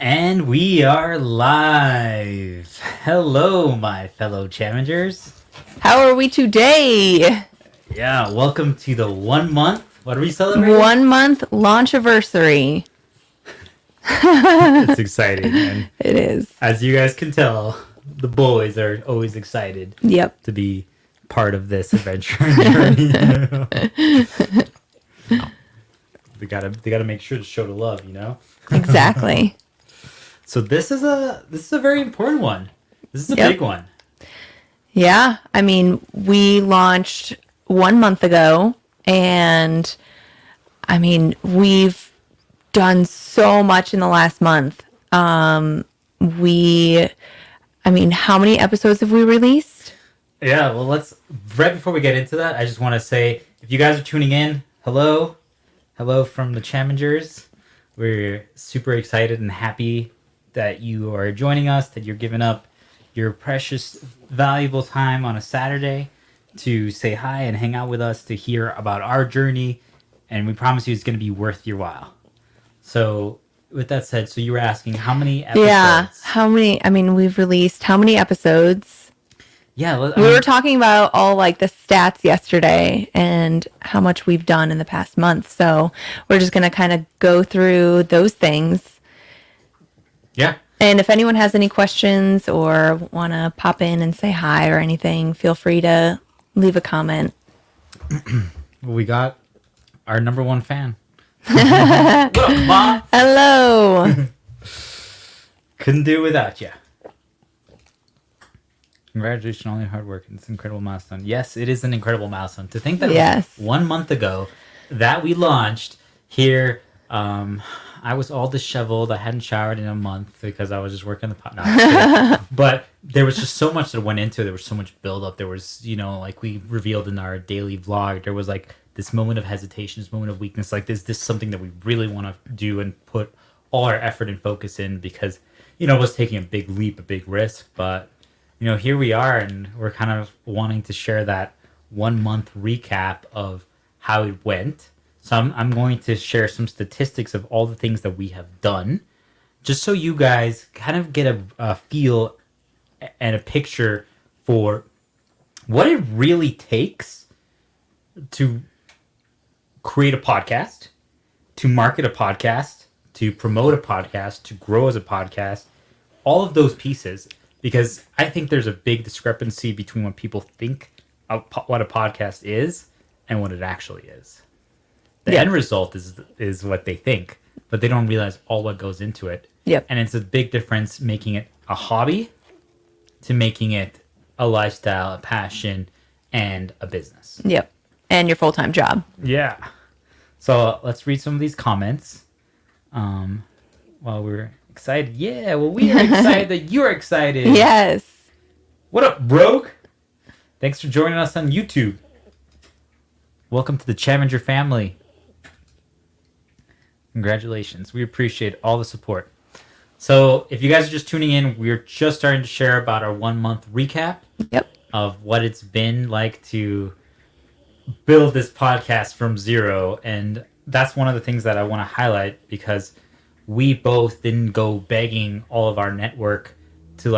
And we are live. Hello, my fellow Chamingers. How are we today? Yeah, welcome to the 1 month. What are we celebrating? 1 month launch-aversary. It's exciting. And it is. as you guys can tell, the boys are always excited Yep. to be part of this adventure and journey. They gotta make sure to show the love, you know? Exactly. So this is a very important one. This is a Yep. big one. Yeah. I mean, we launched 1 month ago, and I mean, we've done so much in the last month. How many episodes have we released? Yeah, well, right before we get into that, I just want to say, if you guys are tuning in, hello from the Chamingers. We're super excited and happy that you are joining us, that you're giving up your precious, valuable time on a Saturday to say hi and hang out with us, to hear about our journey, and we promise you it's going to be worth your while. So, with that said, so you were asking how many episodes? Yeah. We've released how many episodes? Yeah. We were talking about all like the stats yesterday and how much we've done in the past month. So we're just going to kind of go through those things. Yeah. And if anyone has any questions or want to pop in and say hi or anything, feel free to leave a comment. We got our number one fan. What up, Mom? Hello. Couldn't do it without you. Congratulations on all your hard work. It's an incredible milestone. Yes, it is an incredible milestone. To think that 1 month ago that we launched here, I was all disheveled. I hadn't showered in a month because I was just working the pot. No, but there was just so much that went into it. There was so much buildup. There was, like we revealed in our daily vlog, there was like this moment of hesitation, this moment of weakness. Like, is this something that we really want to do and put all our effort and focus in? Because, it was taking a big leap, a big risk. But, here we are, and we're kind of wanting to share that 1 month recap of how it went. So I'm going to share some statistics of all the things that we have done, just so you guys kind of get a feel and a picture for what it really takes to create a podcast, to market a podcast, to promote a podcast, to grow as a podcast, all of those pieces. Because I think there's a big discrepancy between what people think of what a podcast is and what it actually is. The end result is what they think, but they don't realize all what goes into it. Yep. And it's a big difference making it a hobby to making it a lifestyle, a passion, and a business. Yep. And your full-time job. Yeah. So let's read some of these comments while we're excited. Yeah, well, we are excited that you're excited. Yes. What up, Brogue? Thanks for joining us on YouTube. Welcome to the Chaminger family. Congratulations. We appreciate all the support. So if you guys are just tuning in, we're just starting to share about our 1 month recap of what it's been like to build this podcast from zero. And that's one of the things that I want to highlight, because we both didn't go begging all of our network to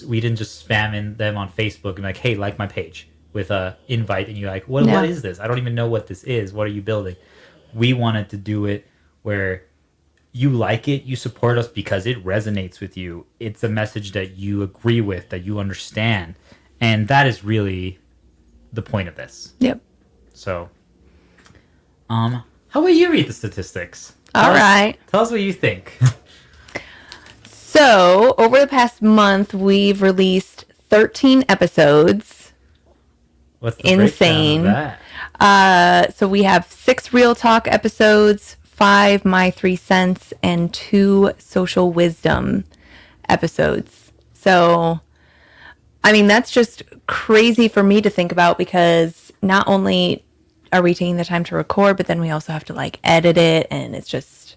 we didn't just spam in them on Facebook and hey, like my page with a invite, and you're like, what is this? I don't even know what this is. What are you building? We wanted to do it where you like it, you support us because it resonates with you. It's a message that you agree with, that you understand. And that is really the point of this. Yep. So, how about you read the statistics? All right. Tell us what you think. So, over the past month, we've released 13 episodes. What's the breakdown of that? So we have 6 Real Talk episodes, 5 My 3 Cents, and 2 Social Wisdom episodes. So, that's just crazy for me to think about, because not only are we taking the time to record, but then we also have to edit it, and it's just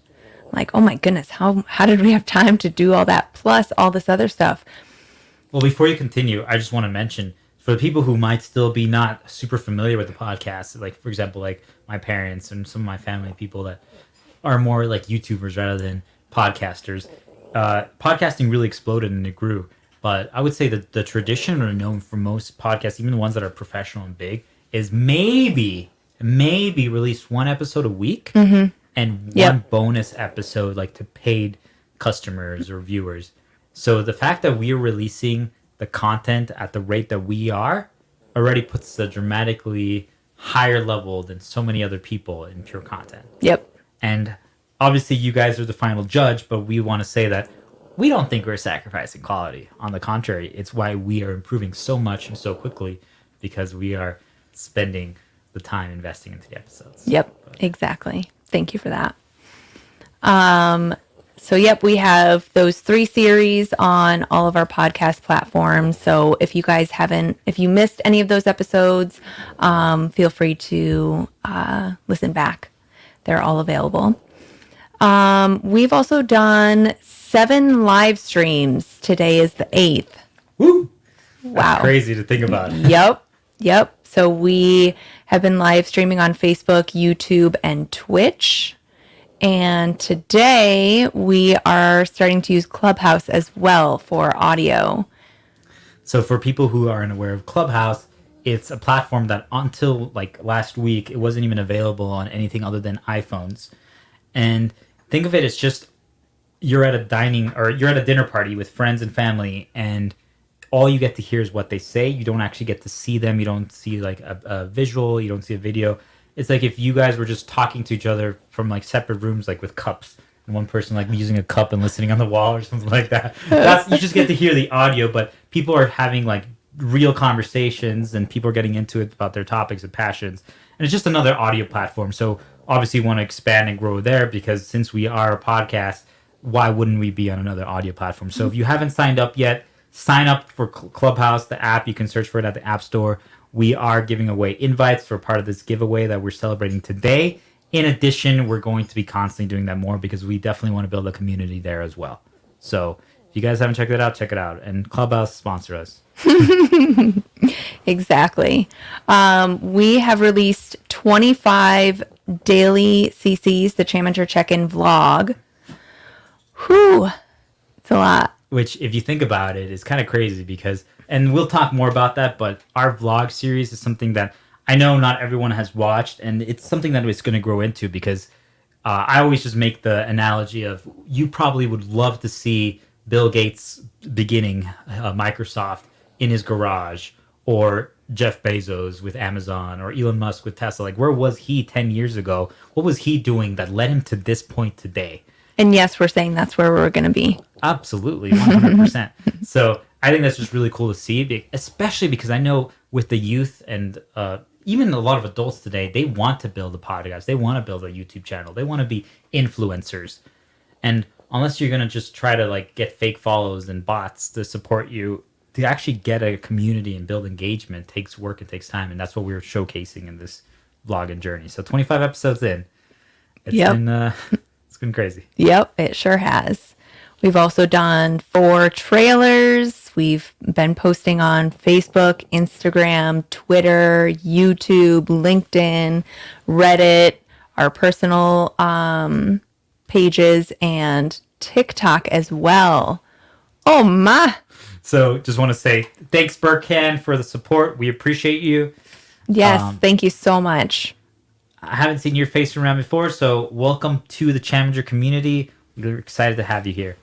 like, oh my goodness, how did we have time to do all that plus all this other stuff? Well, before you continue, I just want to mention, for the people who might still be not super familiar with the podcast, for example, my parents and some of my family, people that are more like YouTubers rather than podcasters, podcasting really exploded and it grew. But I would say that the tradition or known for most podcasts, even the ones that are professional and big, is maybe release one episode a week and one bonus episode like to paid customers or viewers. So the fact that we are releasing the content at the rate that we are already puts a dramatically higher level than so many other people in pure content. Yep. And obviously you guys are the final judge, but we want to say that we don't think we're sacrificing quality. On the contrary, it's why we are improving so much and so quickly, because we are spending the time investing into the episodes. Yep, exactly. Thank you for that. So, we have those 3 series on all of our podcast platforms. So if you guys if you missed any of those episodes, feel free to listen back. They're all available. We've also done 7 live streams. Today is the 8th. Woo! Wow. That's crazy to think about. Yep. So we have been live streaming on Facebook, YouTube, and Twitch. And today we are starting to use Clubhouse as well for audio. So for people who are unaware of Clubhouse, it's a platform that until like last week, it wasn't even available on anything other than iPhones. And think of it as just you're at a dinner party with friends and family, and all you get to hear is what they say. You don't actually get to see them. You don't see like a visual. You don't see a video. It's like if you guys were just talking to each other from like separate rooms, like with cups, and one person like using a cup and listening on the wall or something like that. You just get to hear the audio, but people are having like real conversations and people are getting into it about their topics and passions. And it's just another audio platform. So obviously we want to expand and grow there, because since we are a podcast, why wouldn't we be on another audio platform? So if you haven't signed up yet, sign up for Clubhouse, the app. You can search for it at the App Store. We are giving away invites for part of this giveaway that we're celebrating today. In addition, we're going to be constantly doing that more, because we definitely want to build a community there as well. So if you guys haven't checked it out, check it out. And Clubhouse, sponsor us. Exactly. We have released 25 daily CCs, the Chaminger check-in vlog. Whew. It's a lot. Which, if you think about it, is kind of crazy because, and we'll talk more about that, but our vlog series is something that I know not everyone has watched, and it's something that it's going to grow into, because I always just make the analogy of, you probably would love to see Bill Gates beginning Microsoft in his garage, or Jeff Bezos with Amazon, or Elon Musk with Tesla. Like, where was he 10 years ago? What was he doing that led him to this point today? And yes, we're saying that's where we're going to be. Absolutely, 100%. So I think that's just really cool to see, especially because I know with the youth and even a lot of adults today, they want to build a podcast. They want to build a YouTube channel. They want to be influencers. And unless you're going to just try to like get fake follows and bots to support you, to actually get a community and build engagement takes work and takes time. And that's what we're showcasing in this vlog and journey. So 25 episodes in. It's been crazy. Yep, it sure has. We've also done 4 trailers. We've been posting on Facebook, Instagram, Twitter, YouTube, LinkedIn, Reddit, our personal pages, and TikTok as well. Oh my! So just want to say thanks, Burkhan, for the support. We appreciate you. Yes, thank you so much. I haven't seen your face around before, so welcome to the Chaminger community. We're excited to have you here.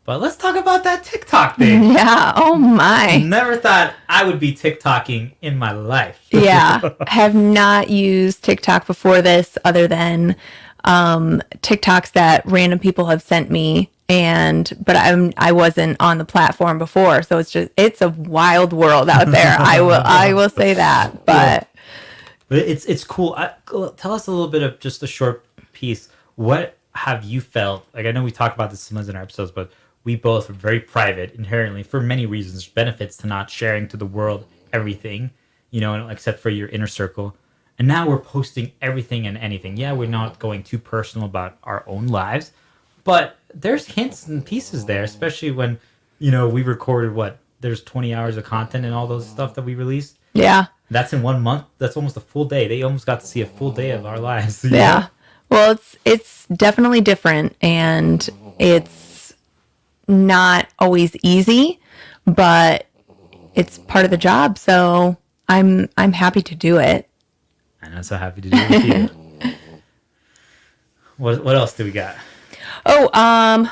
But let's talk about that TikTok thing. Yeah, oh my. Never thought I would be TikToking in my life. Yeah, have not used TikTok before this, other than TikToks that random people have sent me. But I wasn't on the platform before, so it's a wild world out there. I will say that. But it's cool. Tell us a little bit of just a short piece. What have you felt? Like, I know we talk about this sometimes in our episodes, but we both are very private inherently for many reasons. There's benefits to not sharing to the world everything, except for your inner circle. And now we're posting everything and anything. Yeah, we're not going too personal about our own lives, but there's hints and pieces there, especially when, we recorded there's 20 hours of content and all those stuff that we released. Yeah. That's in 1 month. That's almost a full day. They almost got to see a full day of our lives. Yeah. Well, it's definitely different, and not always easy, but it's part of the job. So I'm happy to do it. And I'm so happy to do it with you. What else do we got?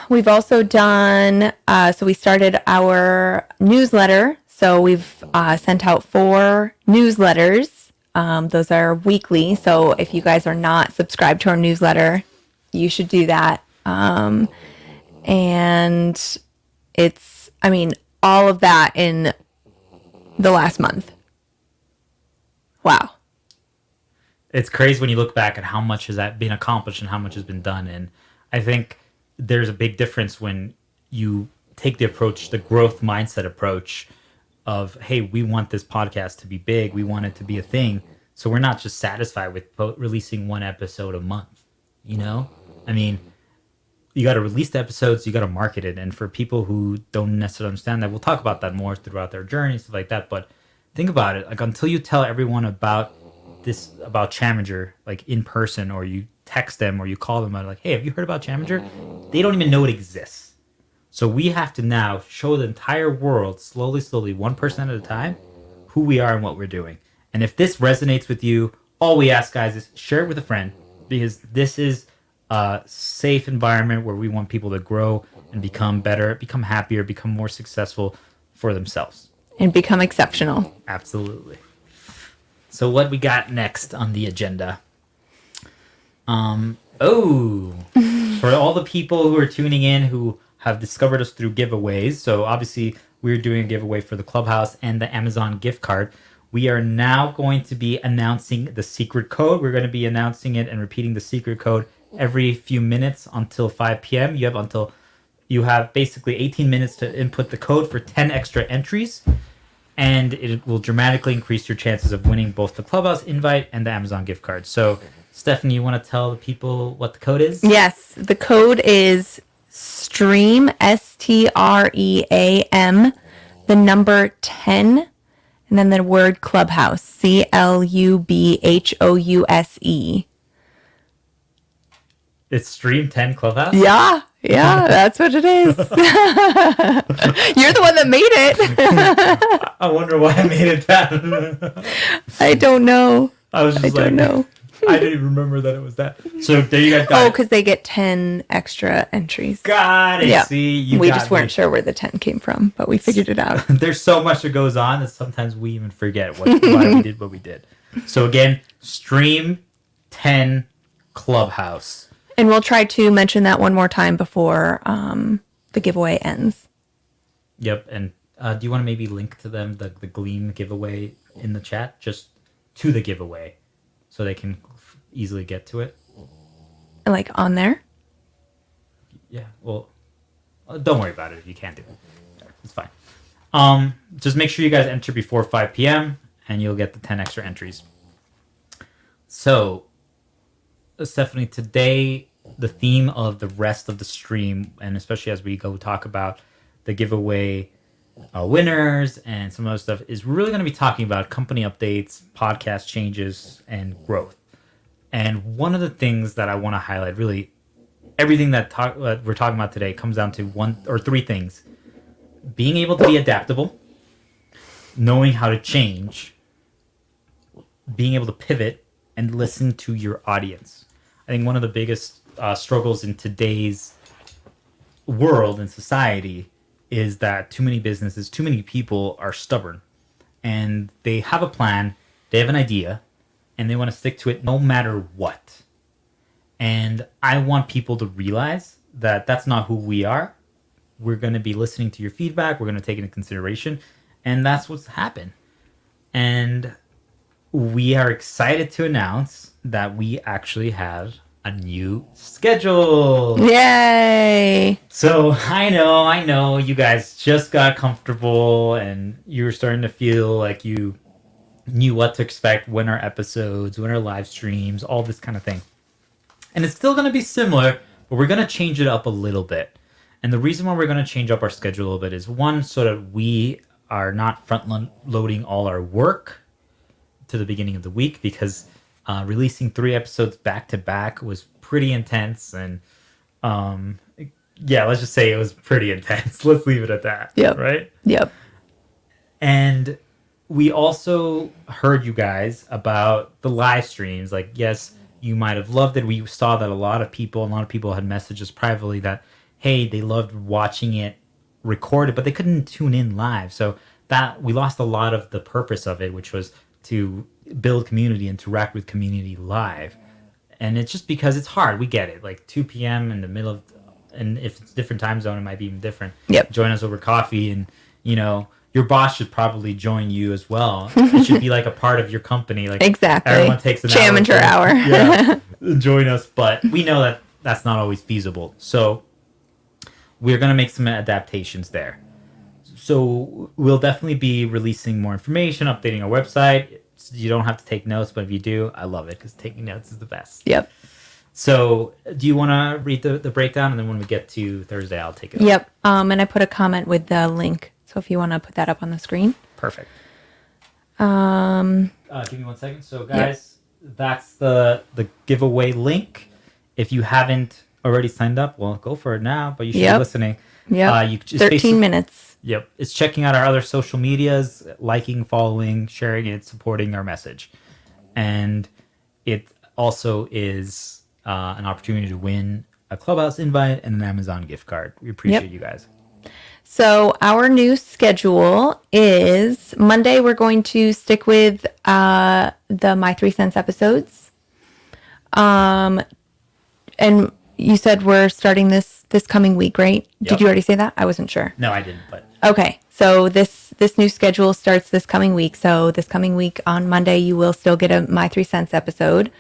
We've also done, so we started our newsletter. So we've sent out 4 newsletters. Those are weekly. So if you guys are not subscribed to our newsletter, you should do that. And it's, all of that in the last month. Wow. It's crazy when you look back at how much has that been accomplished and how much has been done. And I think there's a big difference when you take the approach, the growth mindset approach of, hey, we want this podcast to be big. We want it to be a thing. So we're not just satisfied with releasing 1 episode a month. You know, you got to release the episodes, you got to market it. And for people who don't necessarily understand that, we'll talk about that more throughout their journey, stuff like that. But think about it. Like, until you tell everyone about Chaminger, like in person, or you text them or you call them out, like, hey, have you heard about Chaminger? They don't even know it exists. So we have to now show the entire world, slowly, 1% at a time, who we are and what we're doing. And if this resonates with you, all we ask, guys, is share it with a friend, because this is a safe environment where we want people to grow and become better, become happier, become more successful for themselves. And become exceptional. Absolutely. So what we got next on the agenda? For all the people who are tuning in who have discovered us through giveaways. So obviously we're doing a giveaway for the Clubhouse and the Amazon gift card. We are now going to be announcing the secret code. We're going to be announcing it and repeating the secret code every few minutes until 5 p.m. You have basically 18 minutes to input the code for 10 extra entries. And it will dramatically increase your chances of winning both the Clubhouse invite and the Amazon gift card. So, Stephanie, you want to tell the people what the code is? Yes, the code is STREAM, STREAM, the number 10, and then the word Clubhouse, CLUBHOUSE. It's Stream 10 Clubhouse? Yeah, that's what it is. You're the one that made it. I wonder why I made it that. I don't know. I don't know. I didn't even remember that it was that. So there you guys got because they get 10 extra entries. Got it. Yeah. See, we just weren't sure where the 10 came from, but we figured it out. There's so much that goes on that sometimes we even forget why we did what we did. So again, Stream 10 Clubhouse. And we'll try to mention that one more time before the giveaway ends. Yep. And do you want to maybe link to them, the Gleam giveaway in the chat, just to the giveaway, so they can easily get to it? Like on there? Yeah. Well, don't worry about it if you can't do it. It's fine. Just make sure you guys enter before 5 p.m. and you'll get the 10 extra entries. So, Stephanie, today the theme of the rest of the stream, and especially as we go talk about the giveaway winners and some other stuff, is really going to be talking about company updates, podcast changes, and growth. And one of the things that I want to highlight, really, everything that we're talking about today comes down to 1 or 3 things: being able to be adaptable, knowing how to change, being able to pivot, and listen to your audience. I think one of the biggest struggles in today's world and society is that too many businesses, too many people are stubborn, and they have a plan, they have an idea, and they want to stick to it no matter what. And I want people to realize that that's not who we are. We're going to be listening to your feedback. We're going to take it into consideration, and that's what's happened. And we are excited to announce that we actually have a new schedule. Yay! So I know you guys just got comfortable and you were starting to feel like you knew what to expect, when our episodes, when our live streams, all this kind of thing. And it's still going to be similar, but we're going to change it up a little bit. And the reason why we're going to change up our schedule a little bit is, one, so that we are not front-loading all our work to the beginning of the week, because releasing 3 episodes back to back was pretty intense, and yeah, let's just say it was pretty intense. Let's leave it at that. Yep. Right? Yep. And we also heard you guys about the live streams. Like, yes, you might have loved it. We saw that a lot of people had messaged us privately that, hey, they loved watching it recorded, but they couldn't tune in live. So that we lost a lot of the purpose of it, which was to build community, interact with community live. And it's just because it's hard. We get it. Like 2 p.m. in the middle of, and if it's different time zone, it might be even different. Yep. Join us over coffee, and your boss should probably join you as well. It should be like a part of your company. Like exactly. Everyone takes an Chaminger hour. Yeah, join us. But we know that that's not always feasible. So we're going to make some adaptations there. So we'll definitely be releasing more information, updating our website. You don't have to take notes, but if you do, I love it because taking notes is the best. Yep. So do you want to read the breakdown? And then when we get to Thursday, I'll take it. Yep. And I put a comment with the link. So if you want to put that up on the screen. Perfect. Give me 1 second. So guys, that's the giveaway link. If you haven't already signed up, well, go for it now, but you should be listening. Yeah. 13 minutes. Yep. It's checking out our other social medias, liking, following, sharing it, supporting our message. And it also is an opportunity to win a Clubhouse invite and an Amazon gift card. We appreciate you guys. So our new schedule is Monday. We're going to stick with the My 3 Cents episodes. And you said we're starting this coming week, right? Yep. Did you already say that? I wasn't sure. No, I didn't. But okay. So this new schedule starts this coming week. So this coming week on Monday, you will still get a My 3 Cents episode.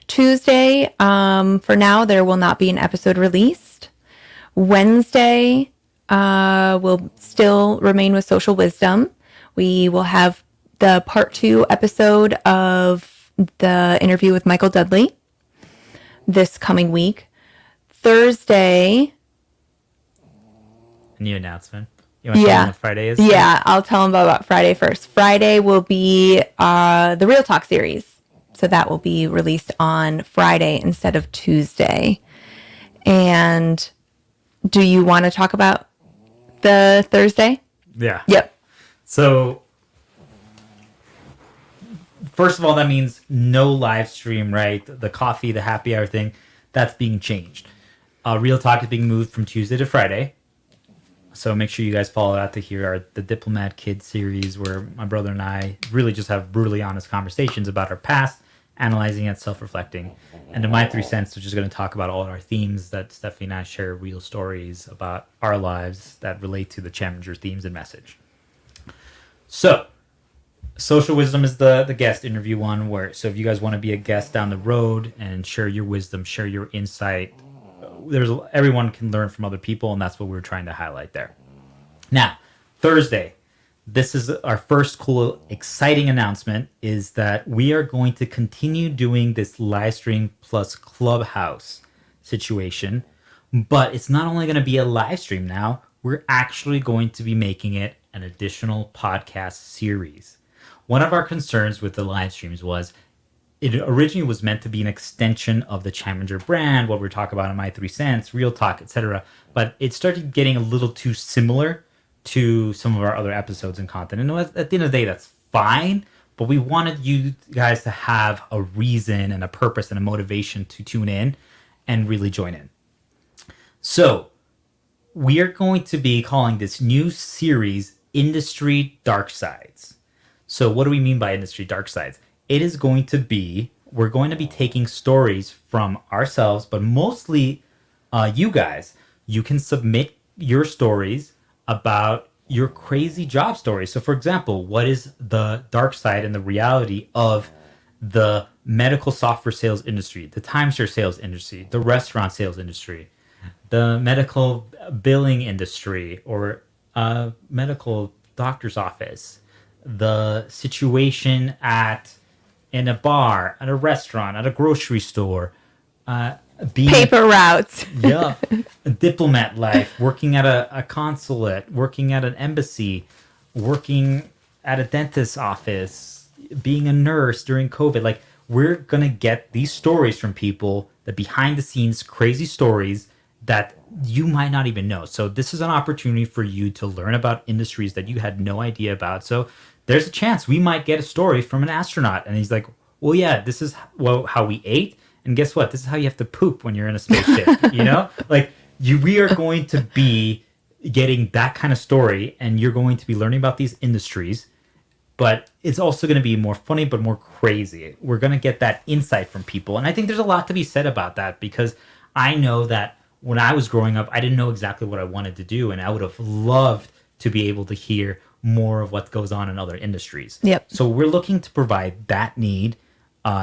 Tuesday, for now, there will not be an episode released. Wednesday, will still remain with Social Wisdom. We will have the part 2 episode of the interview with Michael Dudley this coming week. Thursday. A new announcement. You want to tell them what Friday is? Yeah, I'll tell them about Friday first. Friday will be the Real Talk series. So that will be released on Friday instead of Tuesday. And do you want to talk about the Thursday? Yeah. Yep. So, first of all, that means no live stream, right? The coffee, the happy hour thing, that's being changed. Real Talk is being moved from Tuesday to Friday. So make sure you guys follow that to hear the Diplomat Kids series, where my brother and I really just have brutally honest conversations about our past, analyzing it, self-reflecting. And in My 3 Cents, which is going to talk about all our themes that Stephanie and I share, real stories about our lives that relate to the Chaminger themes and message. So, Social Wisdom is the guest interview one, so if you guys want to be a guest down the road and share your wisdom, share your insight, everyone can learn from other people, and that's what we're trying to highlight there. Now, Thursday, this is our first cool, exciting announcement, is that we are going to continue doing this live stream plus Clubhouse situation, but it's not only going to be a live stream now, we're actually going to be making it an additional podcast series. One of our concerns with the live streams was it originally was meant to be an extension of the Chaminger brand, what we're talking about in My 3 Cents, Real Talk, etc. But it started getting a little too similar to some of our other episodes and content. And at the end of the day, that's fine, but we wanted you guys to have a reason and a purpose and a motivation to tune in and really join in. So we are going to be calling this new series Industry Dark Sides. So what do we mean by Industry Dark Sides? It is going to be, we're going to be taking stories from ourselves, but mostly you guys. You can submit your stories about your crazy job stories. So for example, what is the dark side and the reality of the medical software sales industry, the timeshare sales industry, the restaurant sales industry, the medical billing industry, or medical doctor's office, the situation in a bar, at a restaurant, at a grocery store, paper routes. Yeah. A diplomat life, working at a consulate, working at an embassy, working at a dentist's office, being a nurse during COVID. Like, we're going to get these stories from people, the behind the scenes crazy stories, that you might not even know. So this is an opportunity for you to learn about industries that you had no idea about. So there's a chance we might get a story from an astronaut, and he's like, well, yeah, this is how we ate, and guess what? This is how you have to poop when you're in a spaceship. Like we are going to be getting that kind of story, and you're going to be learning about these industries, but it's also going to be more funny but more crazy. We're going to get that insight from people, and I think there's a lot to be said about that, because I know that when I was growing up, I didn't know exactly what I wanted to do, and I would have loved to be able to hear more of what goes on in other industries. Yep. So we're looking to provide that need.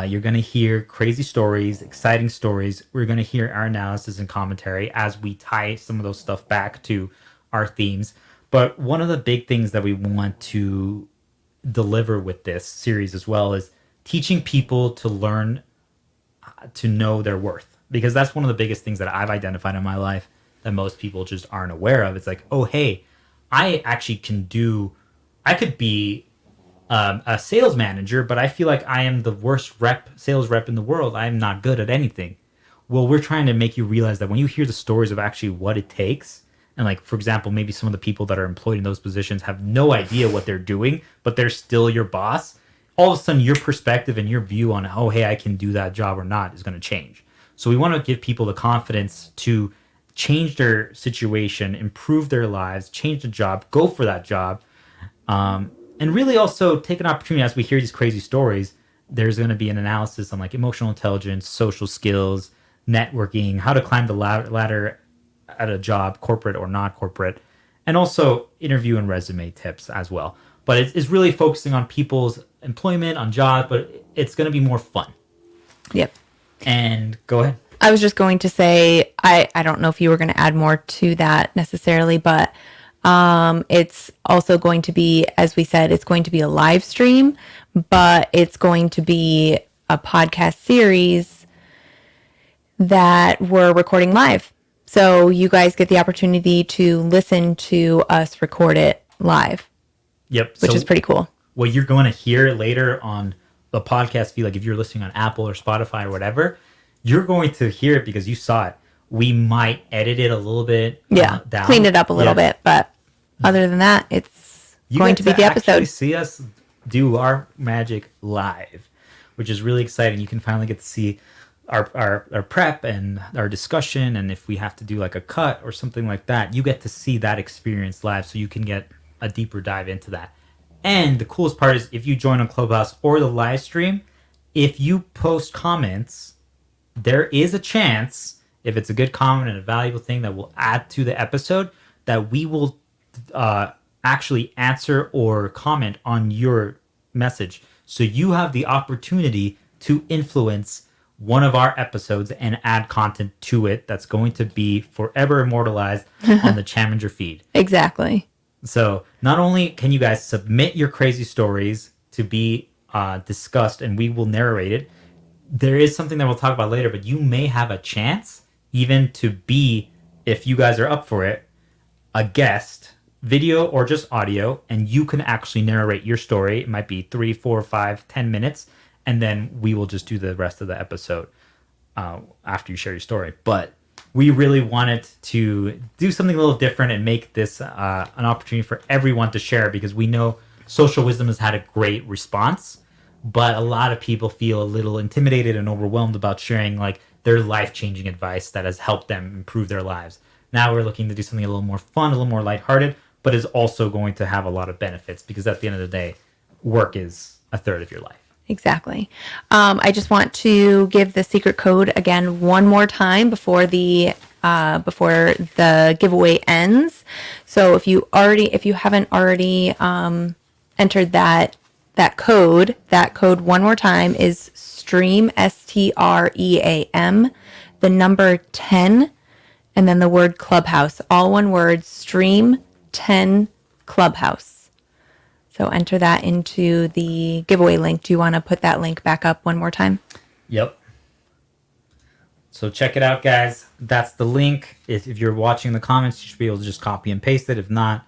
You're going to hear crazy stories, exciting stories. We're going to hear our analysis and commentary as we tie some of those stuff back to our themes. But one of the big things that we want to deliver with this series as well is teaching people to learn to know their worth, because that's one of the biggest things that I've identified in my life that most people just aren't aware of. It's like, oh, hey, I actually I could be a sales manager, but I feel like I am the worst sales rep in the world. I'm not good at anything. Well, we're trying to make you realize that when you hear the stories of actually what it takes, and like, for example, maybe some of the people that are employed in those positions have no idea what they're doing, but they're still your boss, all of a sudden your perspective and your view on, oh, hey, I can do that job or not is going to change. So we want to give people the confidence to change their situation, improve their lives, change the job, go for that job, and really also take an opportunity as we hear these crazy stories. There's going to be an analysis on like emotional intelligence, social skills, networking, how to climb the ladder at a job, corporate or not corporate, and also interview and resume tips as well. But it's really focusing on people's employment, on jobs, but it's going to be more fun. Yep. And go ahead. I was just going to say, I don't know if you were going to add more to that necessarily, but it's also going to be, as we said, it's going to be a live stream, but it's going to be a podcast series that we're recording live. So you guys get the opportunity to listen to us record it live. Yep. Which is pretty cool. What you're going to hear later on the podcast feed, like if you're listening on Apple or Spotify or whatever, you're going to hear it because you saw it. We might edit it a little bit down. Clean it up a little bit, but other than that, it's going to be the episode. You see us do our magic live, which is really exciting. You can finally get to see our prep and our discussion, and if we have to do like a cut or something like that, you get to see that experience live, so you can get a deeper dive into that. And the coolest part is if you join on Clubhouse or the live stream, if you post comments, there is a chance, if it's a good comment and a valuable thing that will add to the episode, that we will actually answer or comment on your message. So you have the opportunity to influence one of our episodes and add content to it that's going to be forever immortalized on the Chaminger feed. Exactly. So not only can you guys submit your crazy stories to be discussed and we will narrate it, there is something that we'll talk about later, but you may have a chance even to be, if you guys are up for it, a guest, video or just audio, and you can actually narrate your story. It might be 3, 4, 5, 10 minutes, and then we will just do the rest of the episode after you share your story. But we really wanted to do something a little different and make this an opportunity for everyone to share, because we know Social Wisdom has had a great response, but a lot of people feel a little intimidated and overwhelmed about sharing like their life-changing advice that has helped them improve their lives. Now we're looking to do something a little more fun, a little more lighthearted, but is also going to have a lot of benefits, because at the end of the day, work is a third of your life. Exactly. I just want to give the secret code again one more time before the giveaway ends. So if you haven't already entered that code one more time is STREAM, STREAM, the number 10, and then the word Clubhouse, all one word, STREAM 10 Clubhouse. So enter that into the giveaway link. Do you want to put that link back up one more time? Yep. So check it out, guys. That's the link. If you're watching the comments, you should be able to just copy and paste it. If not,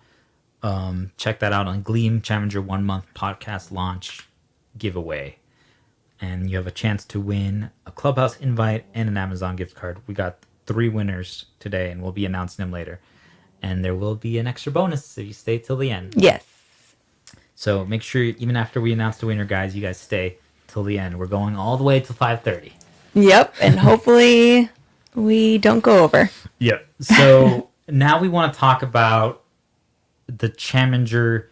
check that out on Gleam, Chaminger 1 month podcast launch giveaway. And you have a chance to win a Clubhouse invite and an Amazon gift card. We got 3 winners today, and we'll be announcing them later. And there will be an extra bonus if you stay till the end. Yes. So make sure, even after we announce the winner, guys, you guys stay till the end. We're going all the way till 5:30. Yep, and hopefully we don't go over. Yep. So now we want to talk about the Chaminger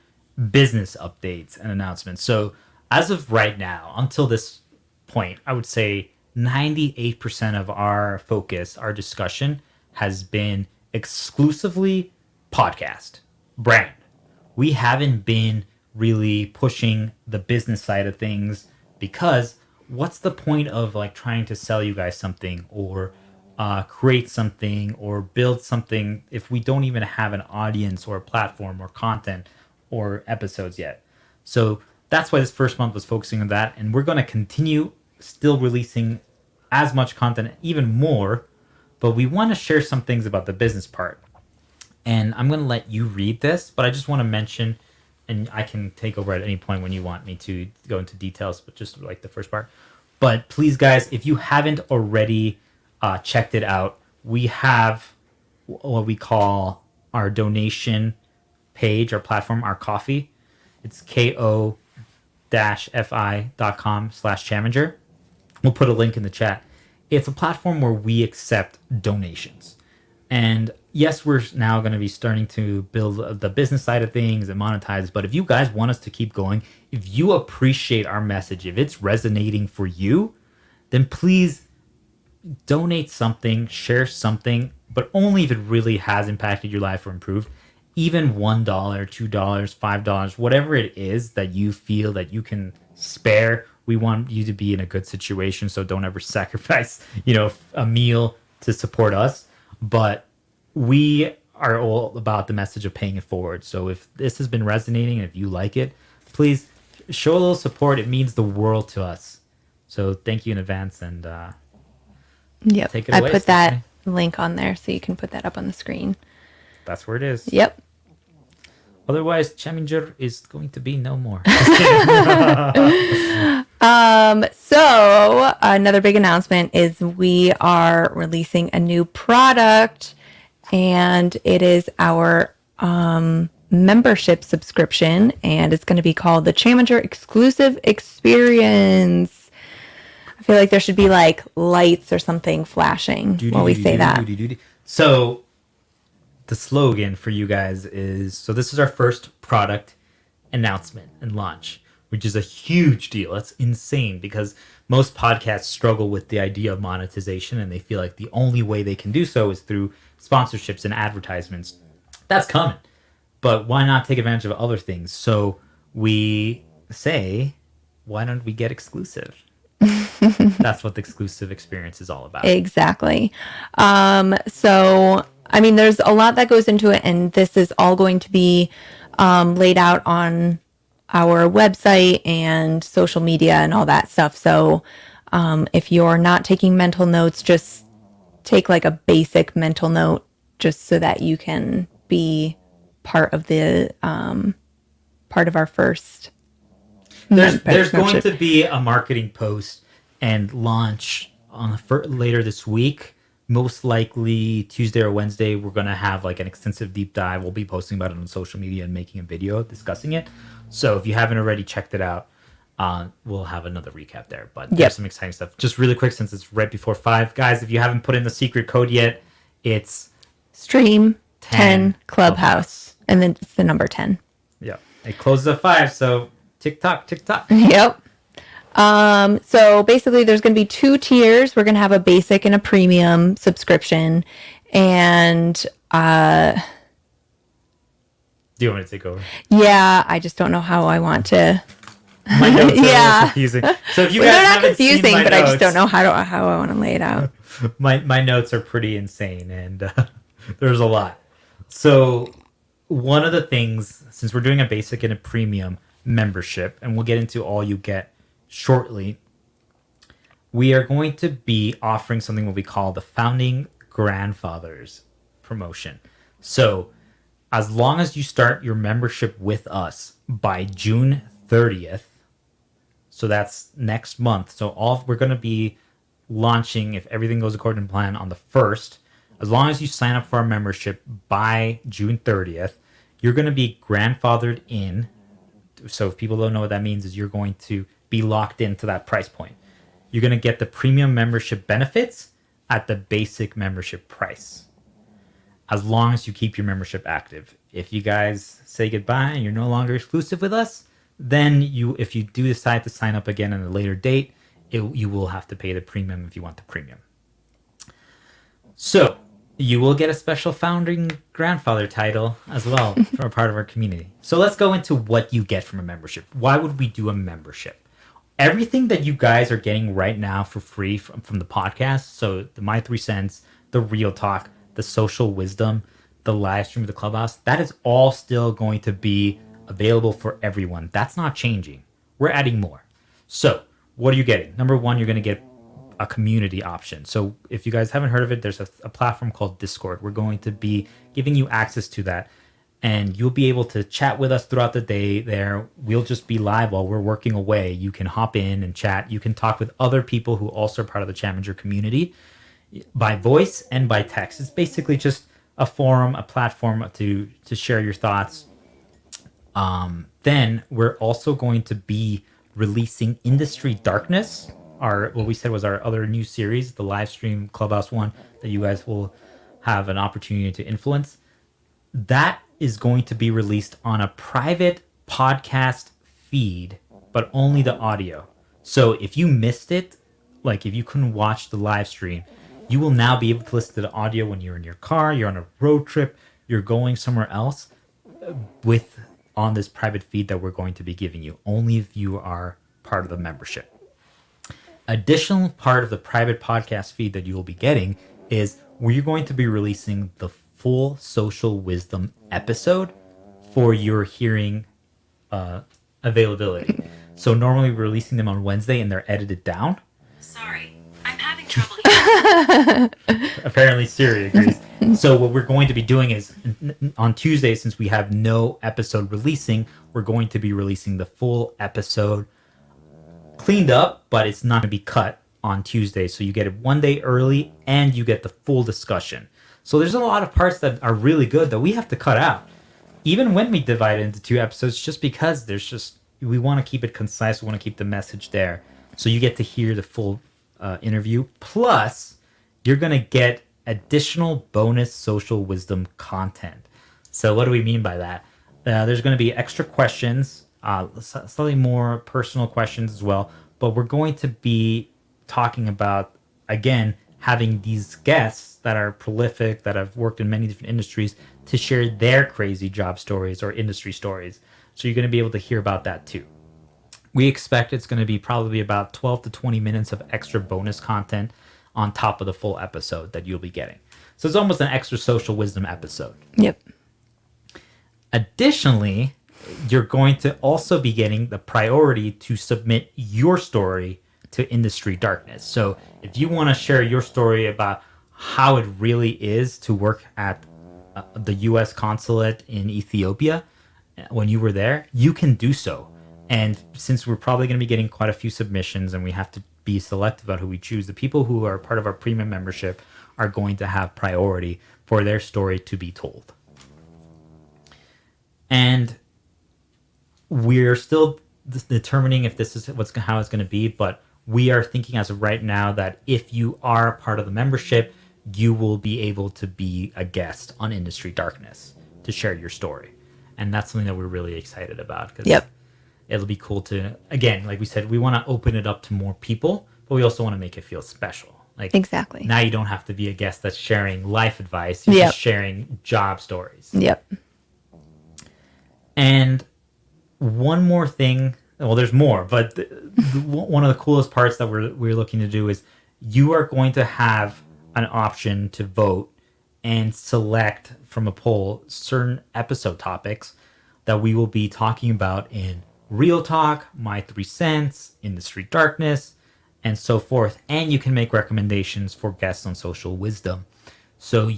business updates and announcements. So as of right now, until this point, I would say 98% of our focus, our discussion, has been exclusively podcast, brand. We haven't been really pushing the business side of things, because what's the point of like trying to sell you guys something or create something or build something if we don't even have an audience or a platform or content or episodes yet? So that's why this first month was focusing on that, and we're going to continue still releasing as much content, even more, but we want to share some things about the business part. And I'm going to let you read this, but I just want to mention, and I can take over at any point when you want me to go into details, but just like the first part. But please, guys, if you haven't already checked it out, we have what we call our donation page, our platform, our coffee. It's ko-fi.com/Chaminger. We'll put a link in the chat. It's a platform where we accept donations. And yes, we're now going to be starting to build the business side of things and monetize. But if you guys want us to keep going, if you appreciate our message, if it's resonating for you, then please donate something, share something, but only if it really has impacted your life or improved. Even $1, $2, $5, whatever it is that you feel that you can spare. We want you to be in a good situation, so don't ever sacrifice, a meal to support us. But we are all about the message of paying it forward. So if this has been resonating and if you like it, please show a little support. It means the world to us. So thank you in advance, and take it away. I put that link on there so you can put that up on the screen. That's where it is. Yep. Otherwise, Chaminger is going to be no more. So another big announcement is we are releasing a new product, and it is our membership subscription, and it's going to be called the Chaminger Exclusive Experience. I feel like there should be like lights or something flashing while we say that. So the slogan for you guys is, so this is our first product announcement and launch, which is a huge deal. That's insane, because most podcasts struggle with the idea of monetization, and they feel like the only way they can do so is through sponsorships and advertisements. That's coming, but why not take advantage of other things? So we say, why don't we get exclusive? That's what the exclusive experience is all about. Exactly. So I mean, there's a lot that goes into it, and this is all going to be laid out on our website and social media and all that stuff. So if you're not taking mental notes, just take like a basic mental note just so that you can be part of the part of our first. There's going to be a marketing post and launch on later this week. Most likely Tuesday or Wednesday, we're going to have like an extensive deep dive. We'll be posting about it on social media and making a video discussing it. So if you haven't already checked it out, we'll have another recap there. But there's some exciting stuff. Just really quick, since it's right before 5. Guys, if you haven't put in the secret code yet, it's Stream 10 Clubhouse. And then it's the number 10. Yeah. It closes at 5, so TikTok. Yep. So basically there's going to be 2 tiers. We're going to have a basic and a premium subscription. And do you want me to take over? Yeah, I just don't know how I want to. My notes are a little confusing. So if you guys they're not haven't confusing, seen my but notes, I just don't know how I want to lay it out. My notes are pretty insane, and there's a lot. So one of the things, since we're doing a basic and a premium membership, and we'll get into all you get shortly, we are going to be offering something what we call the Founding Grandfathers promotion. So as long as you start your membership with us by June 30th, so that's next month. So we're going to be launching, if everything goes according to plan, on the 1st. As long as you sign up for our membership by June 30th, you're going to be grandfathered in. So if people don't know what that means, is you're going to be locked into that price point. You're going to get the premium membership benefits at the basic membership price, as long as you keep your membership active. If you guys say goodbye and you're no longer exclusive with us, then if you do decide to sign up again at a later date, you will have to pay the premium if you want the premium. So you will get a special founding grandfather title as well for a part of our community. So let's go into what you get from a membership. Why would we do a membership? Everything that you guys are getting right now for free from the podcast, so the My 3 Cents, the Real Talk, the Social Wisdom, the live stream of the Clubhouse, that is all still going to be available for everyone. That's not changing. We're adding more. So what are you getting? Number one, you're going to get a community option. So if you guys haven't heard of it, there's a platform called Discord. We're going to be giving you access to that, and you'll be able to chat with us throughout the day there. We'll just be live while we're working away. You can hop in and chat. You can talk with other people who also are part of the Chaminger community by voice and by text. It's basically just a forum, a platform to share your thoughts. Then we're also going to be releasing Industry Darkness, what we said was our other new series, the live stream Clubhouse one that you guys will have an opportunity to influence. That is going to be released on a private podcast feed, but only the audio. So if you missed it, like if you couldn't watch the live stream, you will now be able to listen to the audio when you're in your car, you're on a road trip, you're going somewhere else on this private feed that we're going to be giving you, only if you are part of the membership. Additional part of the private podcast feed that you will be getting is we're going to be releasing the full Social Wisdom episode for your hearing availability. So normally we're releasing them on Wednesday and they're edited down. Sorry, I'm having trouble hearing. Apparently Siri agrees. So what we're going to be doing is on Tuesday, since we have no episode releasing, we're going to be releasing the full episode cleaned up, but it's not going to be cut on Tuesday. So you get it one day early and you get the full discussion. So there's a lot of parts that are really good that we have to cut out, even when we divide it into 2 episodes, just because we want to keep it concise. We want to keep the message there. So you get to hear the full interview. Plus, you're going to get additional bonus social wisdom content. So what do we mean by that? There's going to be extra questions, slightly more personal questions as well. But we're going to be talking about, again, having these guests that are prolific, that have worked in many different industries, to share their crazy job stories or industry stories. So you're going to be able to hear about that too. We expect it's going to be probably about 12 to 20 minutes of extra bonus content on top of the full episode that you'll be getting. So it's almost an extra social wisdom episode. Yep. Additionally, you're going to also be getting the priority to submit your story to Industry Darkness. So if you want to share your story about how it really is to work at the U.S. consulate in Ethiopia when you were there, you can do so. And since we're probably going to be getting quite a few submissions and we have to be selective about who we choose, the people who are part of our premium membership are going to have priority for their story to be told. And we're still determining if this is how it's going to be, but we are thinking as of right now that if you are part of the membership, you will be able to be a guest on Industry Darkness to share your story. And that's something that we're really excited about. Yep. It'll be cool to, again, like we said, we want to open it up to more people, but we also want to make it feel special. Like, exactly. Now you don't have to be a guest that's sharing life advice. You're just sharing job stories. Yep. And one more thing, well, there's more, but one of the coolest parts that we're looking to do is you are going to have an option to vote and select from a poll certain episode topics that we will be talking about in Real Talk, My 3 Cents, Industry Darkness, and so forth. And you can make recommendations for guests on Social Wisdom. So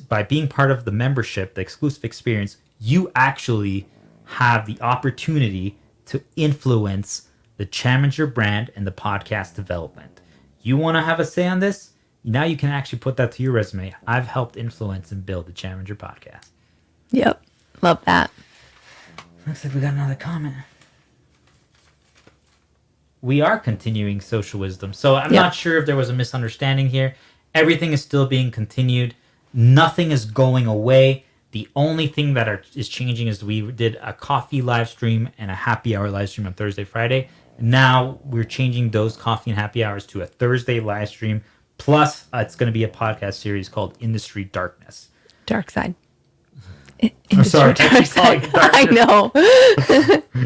by being part of the membership, the exclusive experience, you actually have the opportunity to influence the Chaminger brand and the podcast development. You want to have a say on this? Now you can actually put that to your resume. I've helped influence and build the Chaminger podcast. Yep. Love that. Looks like we got another comment. We are continuing social wisdom. So I'm not sure if there was a misunderstanding here. Everything is still being continued. Nothing is going away. The only thing that is changing is we did a coffee live stream and a happy hour live stream on Thursday, Friday. Now we're changing those coffee and happy hours to a Thursday live stream. Plus, it's going to be a podcast series called Industry Darkness. Dark side. I'm sorry, I keep calling it dark. I know.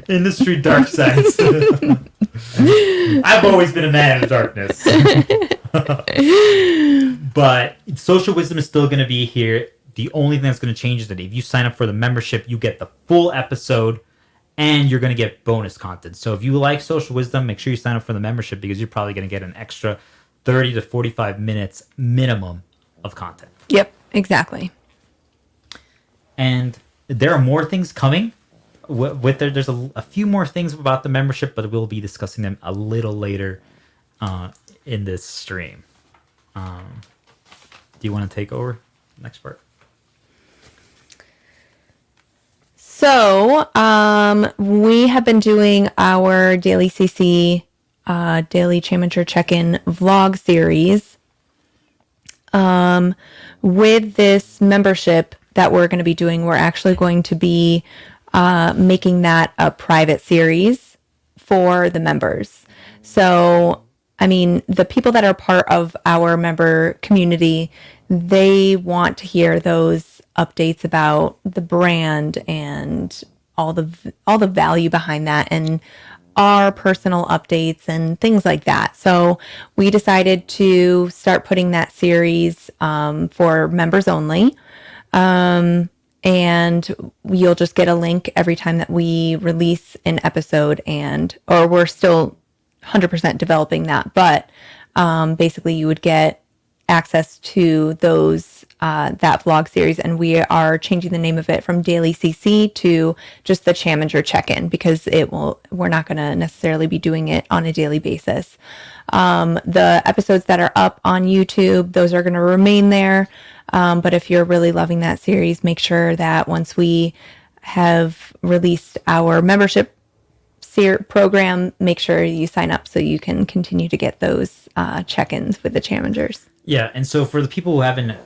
Industry dark sides. I've always been a man of darkness. But social wisdom is still going to be here. The only thing that's going to change is that if you sign up for the membership, you get the full episode and you're going to get bonus content. So if you like social wisdom, make sure you sign up for the membership because you're probably going to get an extra 30 to 45 minutes minimum of content. Yep, exactly. And there are more things coming. There's a few more things about the membership, but we'll be discussing them a little later in this stream. Do you want to take over next part? So we have been doing our daily CC, daily Chaminger check-in vlog series. With this membership that we're going to be doing, we're actually going to be making that a private series for the members. So, I mean, the people that are part of our member community, they want to hear those updates about the brand and all the value behind that and our personal updates and things like that. So we decided to start putting that series for members only. And you'll just get a link every time that we release an episode or we're still 100% developing that. But basically you would get access to that vlog series, and we are changing the name of it from Daily CC to just the Chaminger Check-in because we're not going to necessarily be doing it on a daily basis. The episodes that are up on YouTube, those are going to remain there. But if you're really loving that series, make sure that once we have released our membership program, make sure you sign up so you can continue to get those check-ins with the Chamingers. Yeah, and so for the people who haven't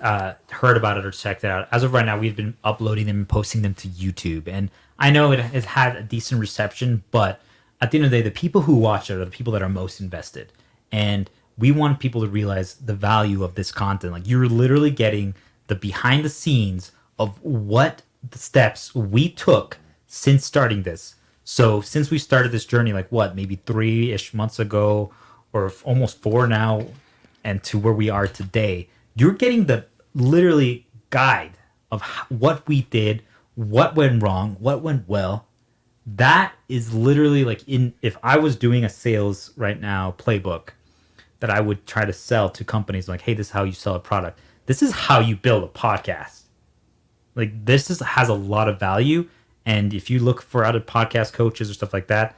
heard about it or checked it out, as of right now, we've been uploading them and posting them to YouTube. And I know it has had a decent reception, but at the end of the day, the people who watch it are the people that are most invested. And we want people to realize the value of this content. Like, you're literally getting the behind the scenes of what the steps we took since starting this. So since we started this journey, maybe 3-ish months ago, or almost 4 now, and to where we are today, you're getting the literally guide of what we did, what went wrong, what went well. That is literally if I was doing a sales right now playbook that I would try to sell to companies hey, this is how you sell a product. This is how you build a podcast. Has a lot of value. And if you look for other podcast coaches or stuff like that,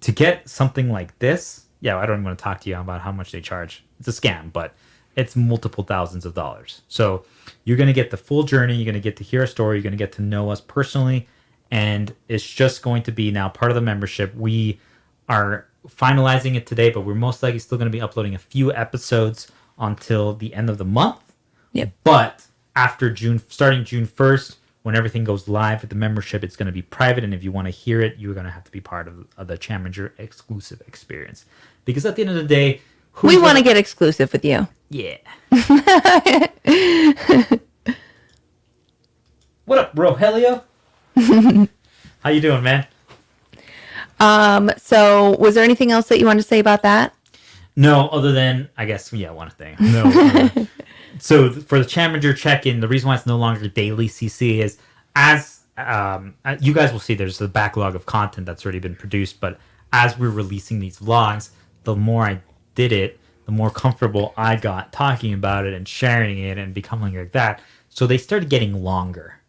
to get something like this, I don't even want to talk to you about how much they charge. It's a scam, but it's multiple thousands of dollars. So you're going to get the full journey. You're going to get to hear a story. You're going to get to know us personally. And it's just going to be now part of the membership. We are finalizing it today, but we're most likely still going to be uploading a few episodes until the end of the month. Yep. But starting June 1st, when everything goes live with the membership, it's going to be private. And if you want to hear it, you're going to have to be part of the Chaminger exclusive experience. Because at the end of the day, we want to get exclusive with you. Yeah. What up, Rogelio? How you doing, man? So was there anything else that you wanted to say about that? No, other than, I guess, one thing. No. So for the Chaminger check-in, the reason why it's no longer daily CC is, as you guys will see, there's a backlog of content that's already been produced. But as we're releasing these vlogs, the more I did it, the more comfortable I got talking about it and sharing it and becoming like that. So they started getting longer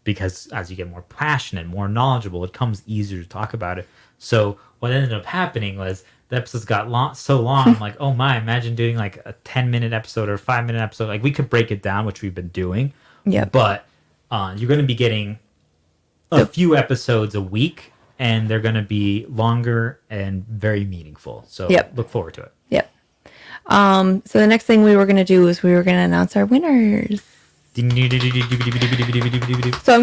because as you get more passionate, more knowledgeable, it comes easier to talk about it. So what ended up happening was the episodes got so long. I'm like, oh my, imagine doing like a 10-minute episode or a 5-minute episode. Like we could break it down, which we've been doing. Yep. But you're going to be getting a few episodes a week, and they're going to be longer and very meaningful. So look forward to it. Yep. So the next thing we were going to do is we were going to announce our winners. So I'm going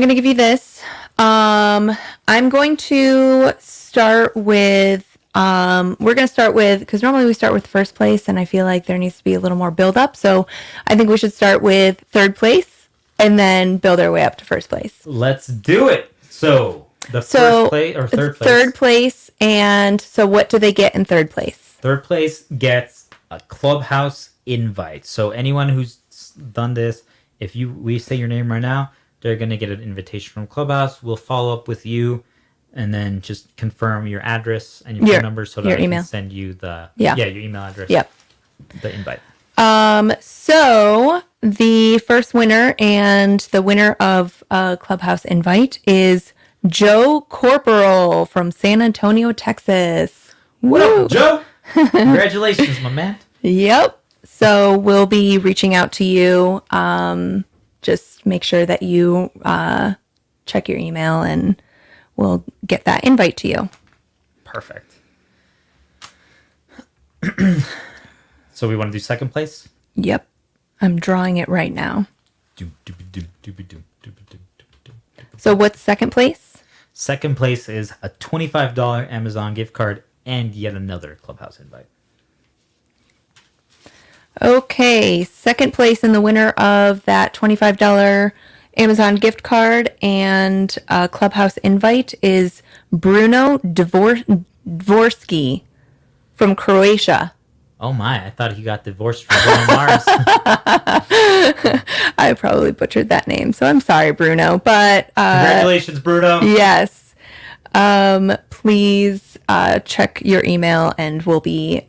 to give you this. I'm going to start with, we're going to start with, because normally we start with first place, and I feel like there needs to be a little more build up. So I think we should start with third place and then build our way up to first place. Let's do it. So first place or third place? Third place. And so what do they get in third place? Third place gets a Clubhouse invite. So anyone who's done this, if we say your name right now, they're going to get an invitation from Clubhouse. We'll follow up with you and then just confirm your address and your phone number so that I can send you your email address. Yep. The invite. So the first winner and the winner of Clubhouse invite is Joe Corporal from San Antonio, Texas. What up, Joe? Congratulations, my man. Yep. So we'll be reaching out to you. Just make sure that you check your email and we'll get that invite to you. Perfect. So we want to do second place? Yep. I'm drawing it right now. So what's second place? Second place is a $25 Amazon gift card and yet another Clubhouse invite. Okay, second place in the winner of that $25 Amazon gift card and Clubhouse invite is Bruno Dvorsky from Croatia. Oh my, I thought he got divorced from Bruno Mars. I probably butchered that name, so I'm sorry, Bruno. But congratulations, Bruno. Yes. Please check your email and we'll be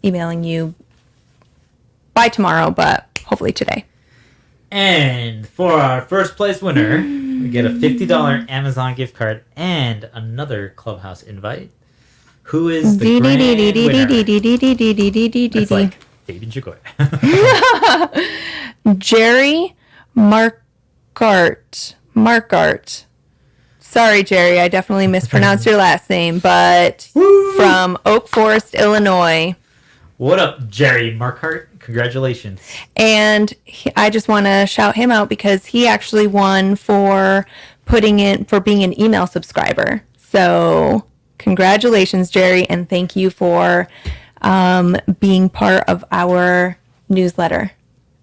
emailing you by tomorrow, but hopefully today. And for our first place winner, we get a $50 Amazon gift card and another Clubhouse invite. Who is the grand winner? That's like Fabian Jagoy. Jerry Markart. Sorry, Jerry, I definitely mispronounced your last name, but from Oak Forest, Illinois. What up, Jerry Markart? Congratulations. And I just want to shout him out because he actually won for being an email subscriber. So congratulations, Jerry, and thank you for being part of our newsletter.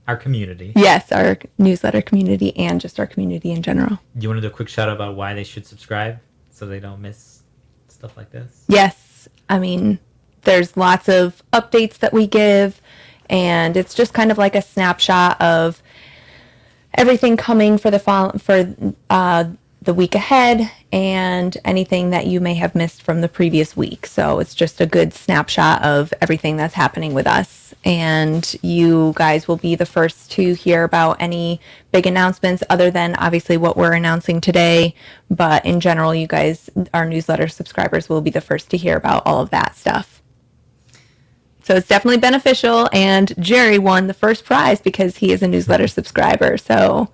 Our community. Yes, our newsletter community and just our community in general. Do you want to do a quick shout out about why they should subscribe so they don't miss stuff like this? Yes. I mean, there's lots of updates that we give, and it's just kind of like a snapshot of everything coming for the week ahead and anything that you may have missed from the previous week. So it's just a good snapshot of everything that's happening with us. And you guys will be the first to hear about any big announcements other than obviously what we're announcing today. But in general, you guys, our newsletter subscribers, will be the first to hear about all of that stuff. So it's definitely beneficial. And Jerry won the first prize because he is a newsletter subscriber. So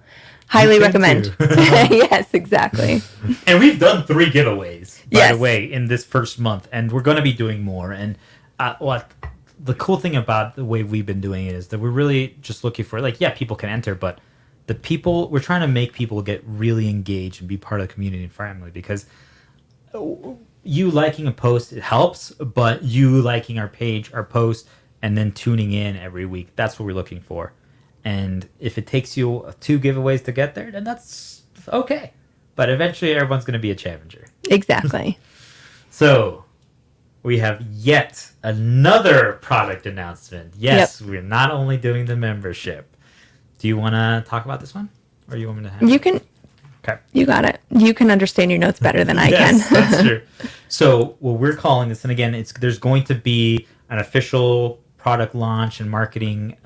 highly recommend. Yes, exactly. And we've done 3 giveaways, by the way, in this first month. And we're going to be doing more. And the cool thing about the way we've been doing it is that we're really just looking for, people can enter, but we're trying to make people get really engaged and be part of the community and family, because you liking a post, it helps, but you liking our page, our post, and then tuning in every week, that's what we're looking for. And if it takes you 2 giveaways to get there, then that's okay. But eventually everyone's going to be a Chaminger. Exactly. So we have yet another product announcement. Yes, We're not only doing the membership. Do you want to talk about this one? Or you want me to have You can. Okay. You got it. You can understand your notes better than I can. Yes, that's true. So what we're calling this, and again, there's going to be an official product launch and marketing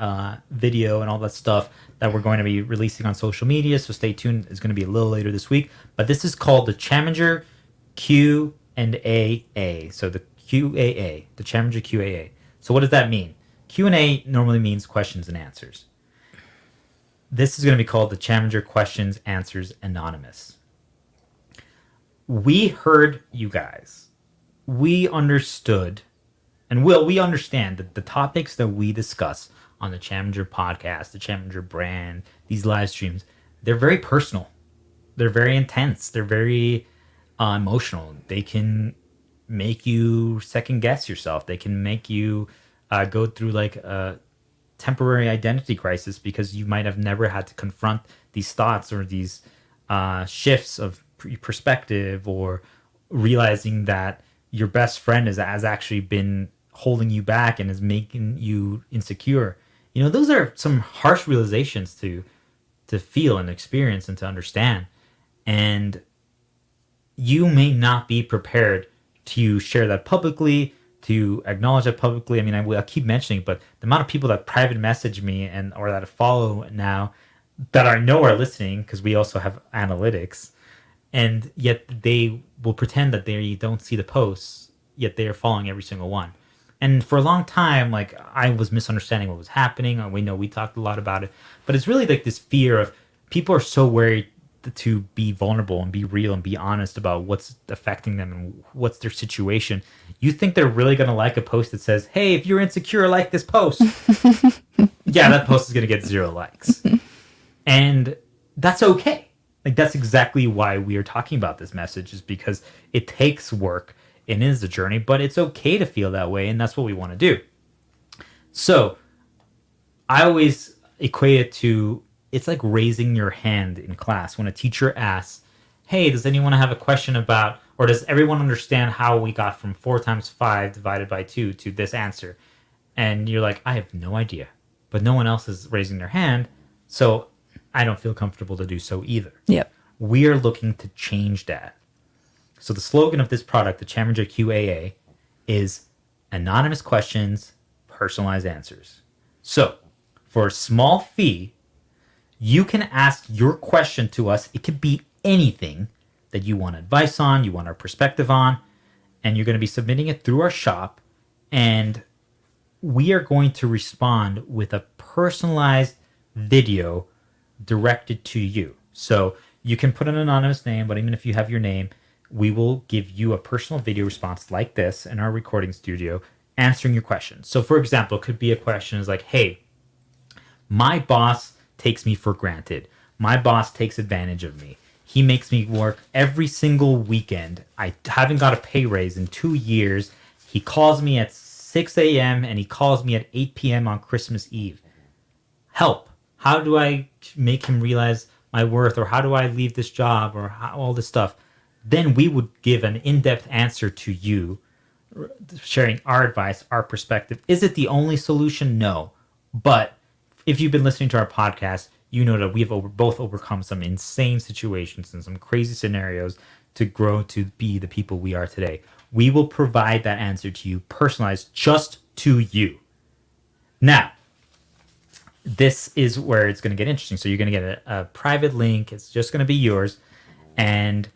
video and all that stuff that we're going to be releasing on social media. So stay tuned. It's going to be a little later this week. But this is called the Chaminger Q&A. So the QAA, the Chaminger QAA. So what does that mean? Q&A normally means questions and answers. This is going to be called the Chaminger Questions Answers Anonymous. We heard you guys. We understood, and we understand that the topics that we discuss on the Chaminger podcast, the Chaminger brand, these live streams, they're very personal. They're very intense. They're very emotional. They can make you second guess yourself. They can make you go through like a temporary identity crisis because you might have never had to confront these thoughts or these shifts of perspective, or realizing that your best friend has actually been holding you back and is making you insecure. You know, those are some harsh realizations to feel and experience and to understand. And you may not be prepared to share that publicly, to acknowledge that publicly. I mean, I keep mentioning, but the amount of people that private message me and or that follow now that I know are listening, because we also have analytics, and yet they will pretend that they don't see the posts, yet they are following every single one. And for a long time, like, I was misunderstanding what was happening. We know we talked a lot about it, but it's really like this fear of people are so worried to be vulnerable and be real and be honest about what's affecting them and what's their situation. You think they're really going to like a post that says, hey, if you're insecure, like this post. Yeah, that post is going to get 0 likes. And that's okay. Like, that's exactly why we are talking about this message, is because it takes work. It is a journey, but it's okay to feel that way, and that's what we want to do. So I always equate it to, it's like raising your hand in class when a teacher asks, hey, does anyone have a question about, or does everyone understand how we got from 4 times 5 divided by 2 to this answer? And you're like, I have no idea. But no one else is raising their hand, so I don't feel comfortable to do so either. Yep. We are looking to change that. So the slogan of this product, the Chaminger QAA, is anonymous questions, personalized answers. So for a small fee, you can ask your question to us. It could be anything that you want advice on, you want our perspective on, and you're going to be submitting it through our shop, and we are going to respond with a personalized video directed to you. So you can put an anonymous name, but even if you have your name, we will give you a personal video response like this in our recording studio, answering your questions. So for example, it could be a question is like, hey, my boss takes me for granted. My boss takes advantage of me. He makes me work every single weekend. I haven't got a pay raise in 2 years. He calls me at 6 a.m. and he calls me at 8 p.m. on Christmas Eve. Help. How do I make him realize my worth? Or how do I leave this job? Or all this stuff. Then we would give an in-depth answer to you, sharing our advice, our perspective. Is it the only solution? No. But if you've been listening to our podcast, you know that we've both overcome some insane situations and some crazy scenarios to grow to be the people we are today. We will provide that answer to you, personalized just to you. Now, this is where it's going to get interesting. So you're going to get a private link. It's just going to be yours. And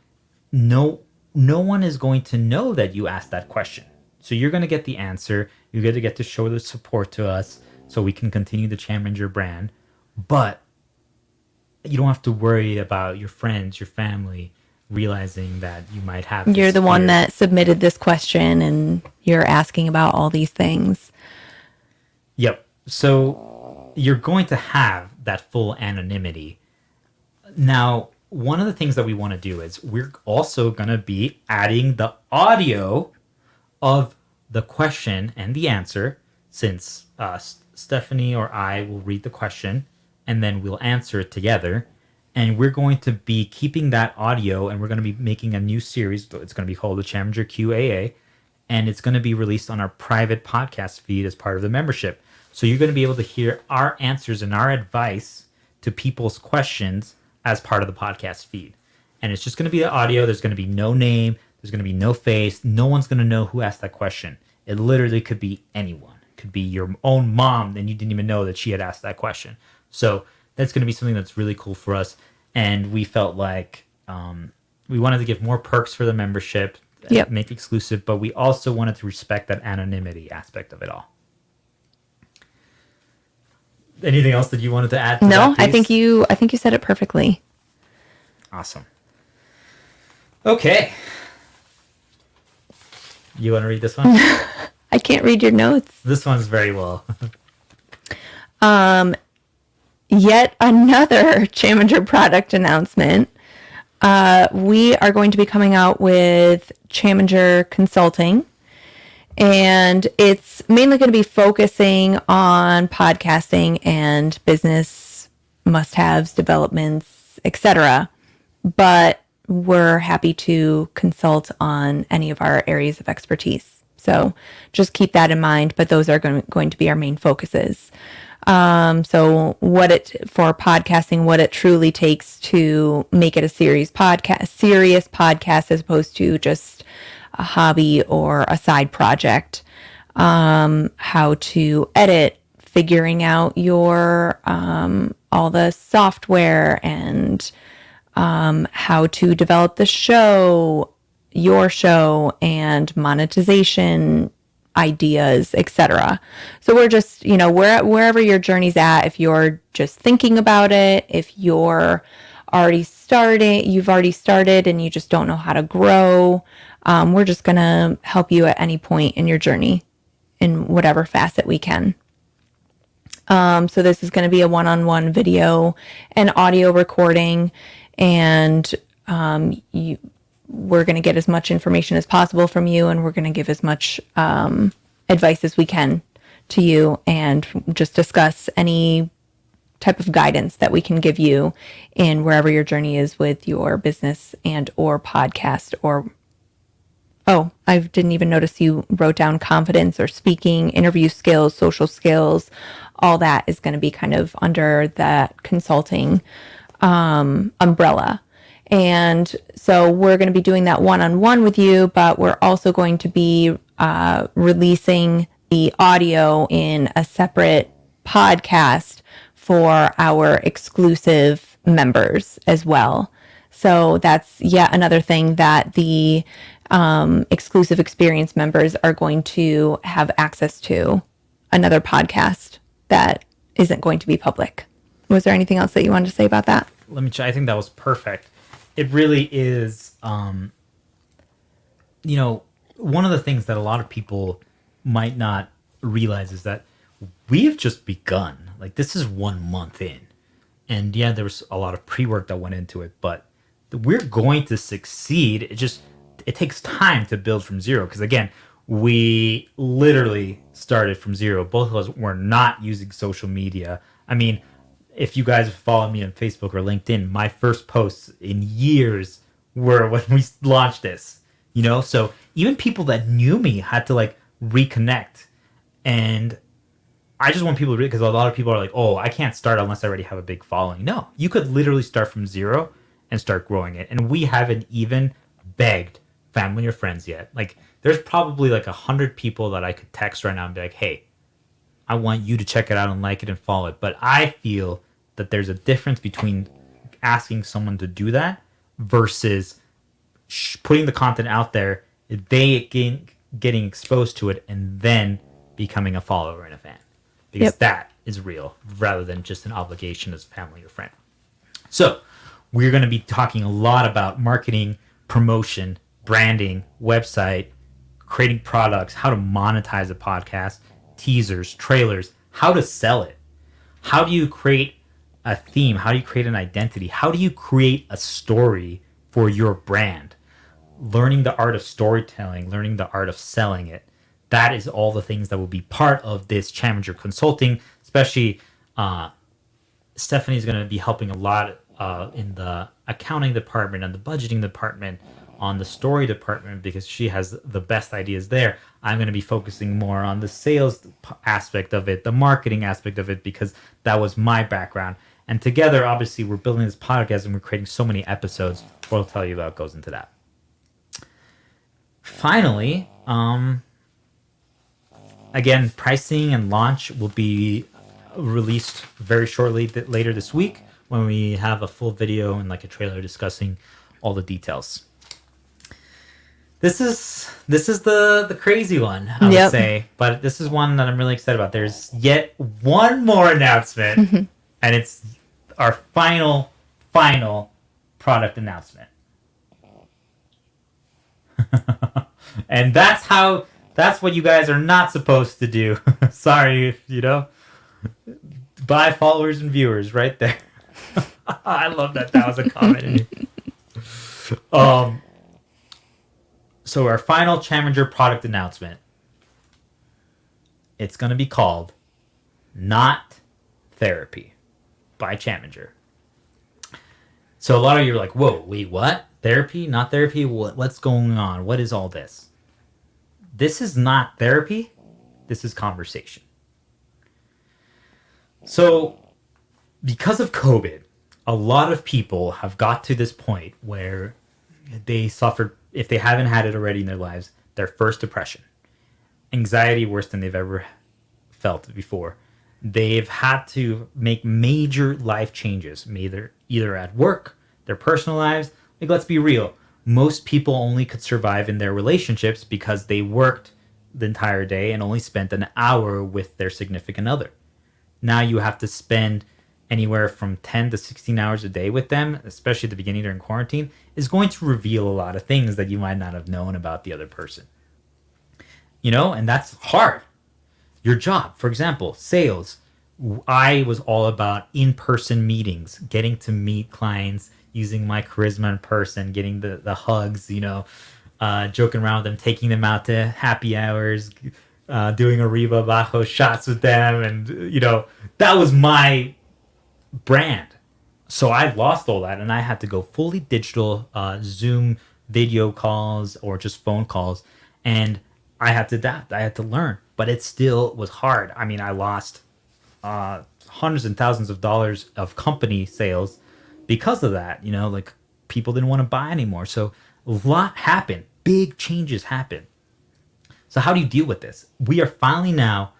no one is going to know that you asked that question. So you're going to get the answer. You're going to get to show the support to us so we can continue the Chaminger brand. But you don't have to worry about your friends, your family, realizing that you might have You're the fear. one that submitted this question and you're asking about all these things. Yep. So you're going to have that full anonymity. Now, one of the things that we want to do is we're also going to be adding the audio of the question and the answer, since Stephanie or I will read the question and then we'll answer it together. And we're going to be keeping that audio, and we're going to be making a new series. It's going to be called the Chaminger QAA, and it's going to be released on our private podcast feed as part of the membership. So you're going to be able to hear our answers and our advice to people's questions as part of the podcast feed. And it's just going to be the audio. There's going to be no name. There's going to be no face. No one's going to know who asked that question. It literally could be anyone. It could be your own mom, and you didn't even know that she had asked that question. So that's going to be something that's really cool for us. And we felt like we wanted to give more perks for the membership. make exclusive, but we also wanted to respect that anonymity aspect of it all. Anything else that you wanted to add to No, that I think you said it perfectly. Awesome. Okay. You want to read this one? I can't read your notes. This one's very well. Yet another Chaminger product announcement. We are going to be coming out with Chaminger Consulting, and it's mainly going to be focusing on podcasting and business must-haves, developments, etc. But we're happy to consult on any of our areas of expertise. So just keep that in mind, but those are going to be our main focuses. So for podcasting, what it truly takes to make it a serious podcast as opposed to just a hobby or a side project. How to edit, figuring out your all the software, and how to develop the show, your show, and monetization ideas, etc. So we're just, wherever your journey's at, if you're just thinking about it, if you've already started and you just don't know how to grow, we're just going to help you at any point in your journey in whatever facet we can. So this is going to be a one-on-one video and audio recording, and we're going to get as much information as possible from you, and we're going to give as much advice as we can to you, and just discuss any type of guidance that we can give you in wherever your journey is with your business and or podcast. I didn't even notice you wrote down confidence or speaking, interview skills, social skills. All that is going to be kind of under that consulting umbrella. And so we're going to be doing that one-on-one with you, but we're also going to be releasing the audio in a separate podcast for our exclusive members as well. So that's yet another thing that the exclusive experience members are going to have access to, another podcast that isn't going to be public. Was there anything else that you wanted to say about that? Let me try. I think that was perfect. It really is, one of the things that a lot of people might not realize is that we've just begun. Like, this is 1 month in. And yeah, there was a lot of pre-work that went into it, but we're going to succeed. It takes time to build from zero. Because again, we literally started from zero. Both of us were not using social media. I mean, if you guys follow me on Facebook or LinkedIn, my first posts in years were when we launched this, So even people that knew me had to reconnect. And I just want people to read, because a lot of people are like, oh, I can't start unless I already have a big following. No, you could literally start from zero and start growing it. And we haven't even begged family or friends yet. There's probably 100 people that I could text right now and be like, hey, I want you to check it out and like it and follow it. But I feel that there's a difference between asking someone to do that versus putting the content out there, they getting exposed to it, and then becoming a follower and a fan. Because that is real, rather than just an obligation as family or friend. So we're going to be talking a lot about marketing, promotion, branding, website, creating products, how to monetize a podcast, teasers, trailers, how to sell it. How do you create a theme? How do you create an identity? How do you create a story for your brand? Learning the art of storytelling, learning the art of selling it. That is all the things that will be part of this Chaminger Consulting. Especially Stephanie's going to be helping a lot in the accounting department and the budgeting department, on the story department, because she has the best ideas there. I'm going to be focusing more on the sales aspect of it, the marketing aspect of it, because that was my background. And together, obviously, we're building this podcast and we're creating so many episodes. What I'll tell you about goes into that. Finally, again, pricing and launch will be released very shortly later this week, when we have a full video and a trailer discussing all the details. This is the crazy one, I would say. But this is one that I'm really excited about. There's yet one more announcement, and it's our final product announcement. And that's what you guys are not supposed to do. Sorry, buy followers and viewers right there. I love that was a comment. So our final Chaminger product announcement. It's going to be called Not Therapy by Chaminger. So a lot of you are like, whoa, wait, what? Therapy? Not therapy? What's going on? What is all this? This is not therapy. This is conversation. So because of COVID, a lot of people have got to this point where they suffered, if they haven't had it already in their lives, their first depression. Anxiety worse than they've ever felt before. They've had to make major life changes, either at work, their personal lives. Like, let's be real. Most people only could survive in their relationships because they worked the entire day and only spent an hour with their significant other. Now you have to spend anywhere from 10 to 16 hours a day with them, especially at the beginning during quarantine, is going to reveal a lot of things that you might not have known about the other person. And that's hard. Your job, for example, sales. I was all about in-person meetings, getting to meet clients, using my charisma in person, getting the hugs, joking around with them, taking them out to happy hours, doing Arriba Bajo shots with them. And, that was my brand. So I lost all that and I had to go fully digital, Zoom video calls or just phone calls. And I had to adapt. I had to learn. But it still was hard. I mean, I lost hundreds and thousands of dollars of company sales because of that. Like people didn't want to buy anymore. So a lot happened. Big changes happened. So how do you deal with this? We are finally now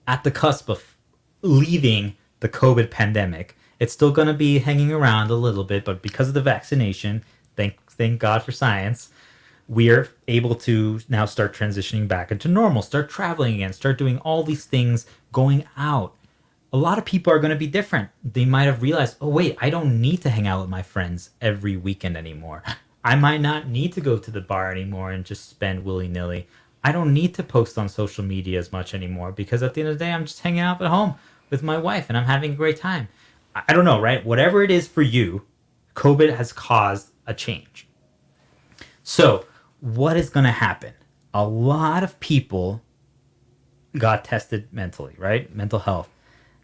at the cusp of leaving the COVID pandemic. It's still going to be hanging around a little bit, but because of the vaccination, thank God for science, we are able to now start transitioning back into normal, start traveling again, start doing all these things, going out. A lot of people are going to be different. They might have realized, oh, wait, I don't need to hang out with my friends every weekend anymore. I might not need to go to the bar anymore and just spend willy-nilly. I don't need to post on social media as much anymore because at the end of the day, I'm just hanging out at home with my wife and I'm having a great time. I don't know, right? Whatever it is for you, COVID has caused a change. So what is going to happen? A lot of people got tested mentally, right? Mental health.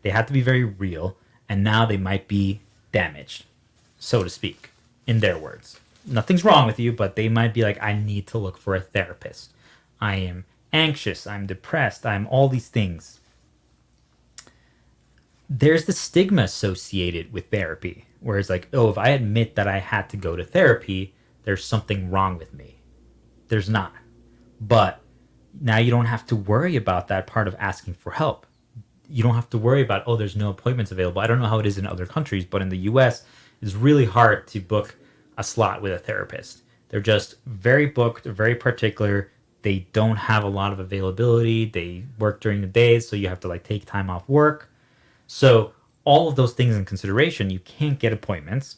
They had to be very real, and now they might be damaged, so to speak, in their words. Nothing's wrong with you, but they might be like, I need to look for a therapist. I am anxious. I'm depressed. I'm all these things. There's the stigma associated with therapy, where it's like, oh, if I admit that I had to go to therapy, there's something wrong with me. There's not. But now you don't have to worry about that part of asking for help. You don't have to worry about, oh, there's no appointments available. I don't know how it is in other countries, but in the US, it's really hard to book a slot with a therapist. They're just very booked, very particular. They don't have a lot of availability. They work during the days, so you have to take time off work. So all of those things in consideration, you can't get appointments.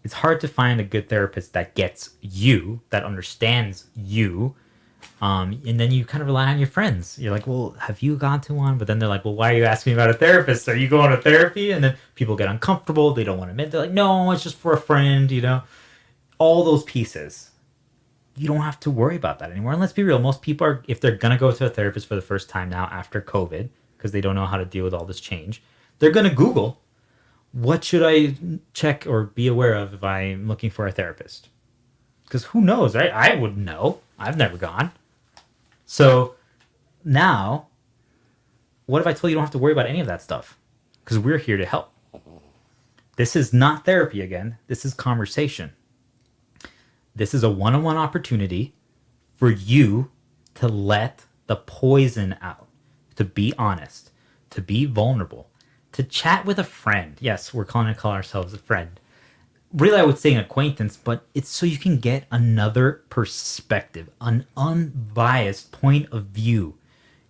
It's hard to find a good therapist that gets you, that understands you. And then you kind of rely on your friends. You're like, well, have you gone to one? But then they're like, well, why are you asking me about a therapist? Are you going to therapy? And then people get uncomfortable. They don't want to admit. They're like, no, it's just for a friend, All those pieces. You don't have to worry about that anymore. And let's be real. Most people are, if they're going to go to a therapist for the first time now after COVID, because they don't know how to deal with all this change, they're going to Google, what should I check or be aware of if I'm looking for a therapist? Because who knows, right? I wouldn't know. I've never gone. So now, what if I told you don't have to worry about any of that stuff? Because we're here to help. This is not therapy again. This is conversation. This is a one-on-one opportunity for you to let the poison out, to be honest, to be vulnerable, to chat with a friend. Yes, we're going to call ourselves a friend. really I would say an acquaintance, but it's so you can get another perspective, an unbiased point of view.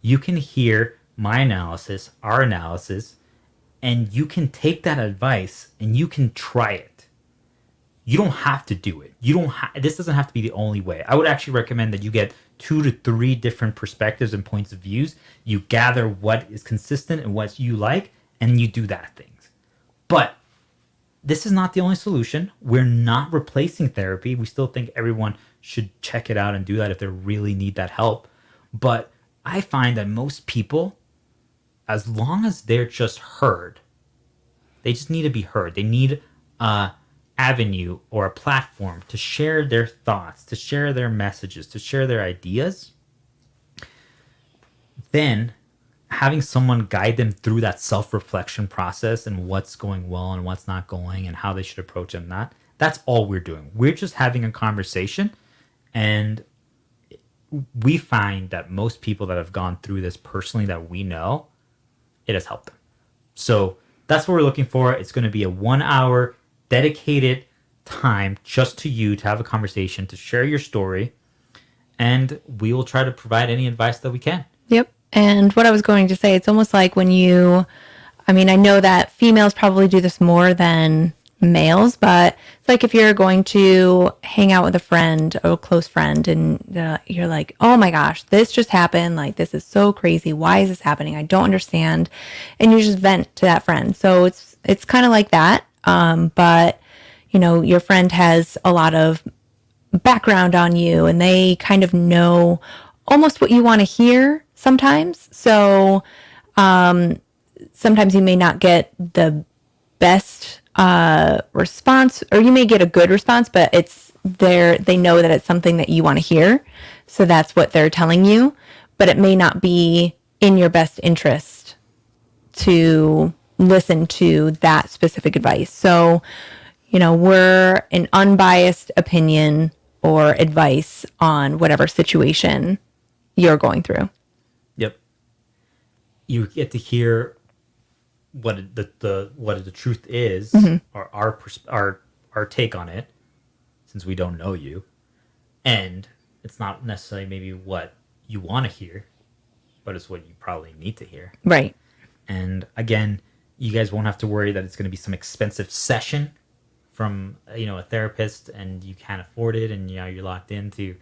You can hear my analysis, our analysis, and you can take that advice and you can try it. You don't have to do it. This doesn't have to be the only way. I would actually recommend that you get 2 to 3 different perspectives and points of views. You gather what is consistent and what you like, and you do that things. But this is not the only solution. We're not replacing therapy. We still think everyone should check it out and do that if they really need that help. But I find that most people, as long as they're just heard, they just need to be heard. They need a avenue or a platform to share their thoughts, to share their messages, to share their ideas. Then having someone guide them through that self-reflection process and what's going well and what's not going and how they should approach them, that's all we're doing. We're just having a conversation, and we find that most people that have gone through this personally that we know, it has helped them. So that's what we're looking for. It's going to be a 1-hour dedicated time just to you to have a conversation, to share your story, and we will try to provide any advice that we can. Yep. And what I was going to say, it's almost like when I know that females probably do this more than males, but it's like if you're going to hang out with a friend or a close friend and you're like, oh my gosh, this just happened. Like, this is so crazy. Why is this happening? I don't understand. And you just vent to that friend. So it's kind of like that. But your friend has a lot of background on you and they kind of know almost what you want to hear sometimes. So sometimes you may not get the best response, or you may get a good response, but they know that it's something that you want to hear. So that's what they're telling you, but it may not be in your best interest to listen to that specific advice. So, we're an unbiased opinion or advice on whatever situation you're going through. Yep. You get to hear what the truth is, or our take on it, since we don't know you, and it's not necessarily maybe what you want to hear, but it's what you probably need to hear. Right. And again, you guys won't have to worry that it's going to be some expensive session from a therapist and you can't afford it and you're locked into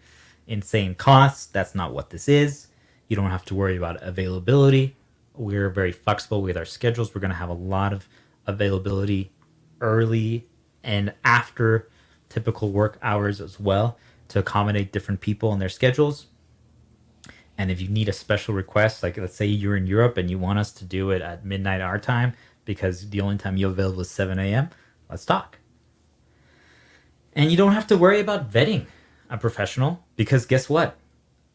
insane costs. That's not what this is. You don't have to worry about availability. We're very flexible with our schedules. We're going to have a lot of availability early and after typical work hours as well to accommodate different people and their schedules. And if you need a special request, like let's say you're in Europe and you want us to do it at midnight our time because the only time you're available is 7 a.m., let's talk. And you don't have to worry about vetting a professional because guess what?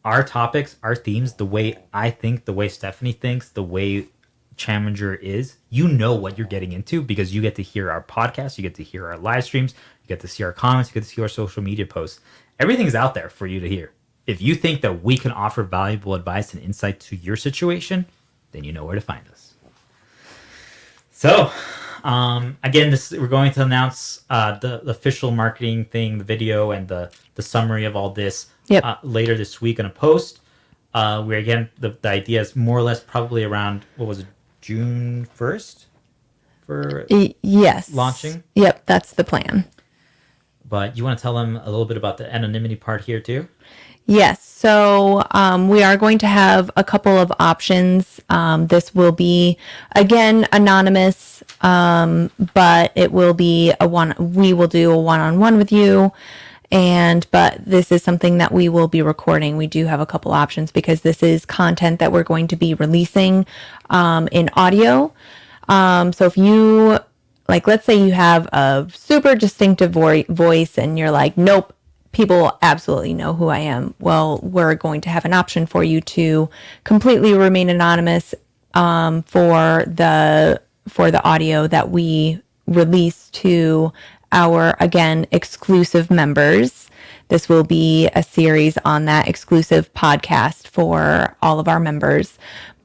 Our topics, our themes, the way I think, the way Stephanie thinks, the way Chaminger is, you know what you're getting into because you get to hear our podcast, you get to hear our live streams, you get to see our comments, you get to see our social media posts. Everything's out there for you to hear. If you think that we can offer valuable advice and insight to your situation, then you know where to find us. So, again, we're going to announce the official marketing thing, the video, and the summary of all this later this week in a post. Where again, the idea is more or less probably around, what was it, June 1st for launching? Yep, that's the plan. But you want to tell them a little bit about the anonymity part here too? Yes. So we are going to have a couple of options. This will be, again, anonymous, but it will be we will do a one-on-one with you. But this is something that we will be recording. We do have a couple options because this is content that we're going to be releasing in audio. So if you, let's say you have a super distinctive voice and you're like, nope, people absolutely know who I am. Well, we're going to have an option for you to completely remain anonymous for the audio that we release to our, again, exclusive members. This will be a series on that exclusive podcast for all of our members.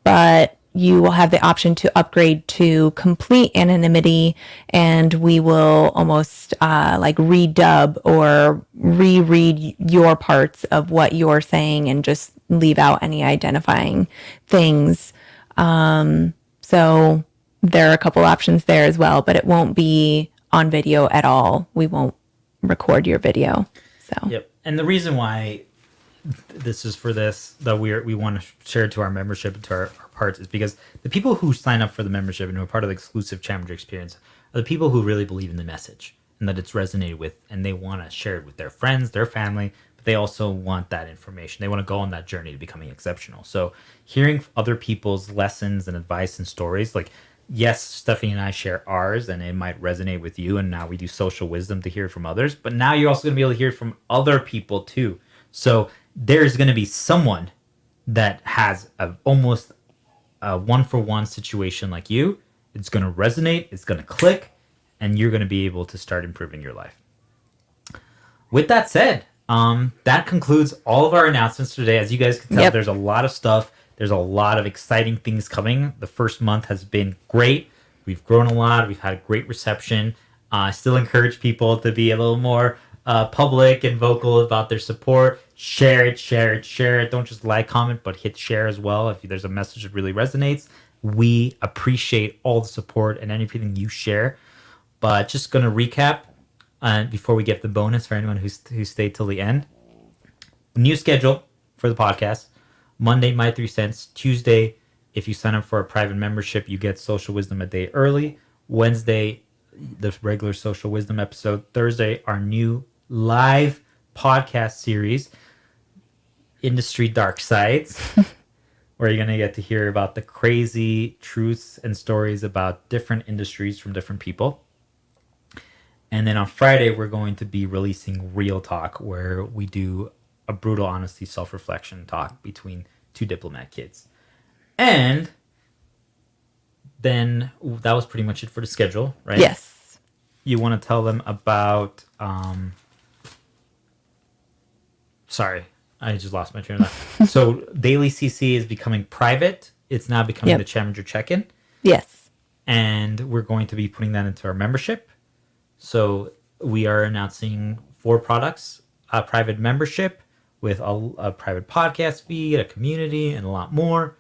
But you will have the option to upgrade to complete anonymity, and we will almost like redub or reread your parts of what you're saying and just leave out any identifying things. So there are a couple options there as well, but it won't be on video at all. We won't record your video. So Yep. And the reason why this is for this, that we want to share it to our membership and to our parts, is because the people who sign up for the membership and who are part of the exclusive Chaminger experience are the people who really believe in the message and that it's resonated with, and they want to share it with their friends, their family, but they also want that information. They want to go on that journey to becoming exceptional. So hearing other people's lessons and advice and stories, like, yes, Stephanie and I share ours and it might resonate with you, and now we do social wisdom to hear from others, but now you're also going to be able to hear from other people too. So there's going to be someone that has almost a one-for-one situation like you. It's going to resonate, it's going to click, and you're going to be able to start improving your life. With that said, that concludes all of our announcements today. As you guys can tell, There's a lot of stuff. There's a lot of exciting things coming. The first month has been great. We've grown a lot. We've had a great reception. I still encourage people to be a little more public and vocal about their support. Share it. Don't just like, comment, but hit share as well. If there's a message that really resonates, we appreciate all the support and anything you share. But just going to recap before we get the bonus for anyone who stayed till the end. New schedule for the podcast. Monday, my 3 cents. Tuesday, if you sign up for a private membership, you get Social Wisdom a day early. Wednesday, the regular Social Wisdom episode. Thursday, our new live podcast series, Industry Dark Sides, where you're going to get to hear about the crazy truths and stories about different industries from different people. And then on Friday, we're going to be releasing Real Talk, where we do a brutal honesty self-reflection talk between two diplomat kids. And then that was pretty much it for the schedule, right? yes. You want to tell them about sorry, I just lost my train of thought. So Daily CC is becoming private. It's now becoming the Chaminger check-in. Yes. And we're going to be putting that into our membership. So we are announcing 4 products: a private membership with a private podcast feed, a community, and a lot more.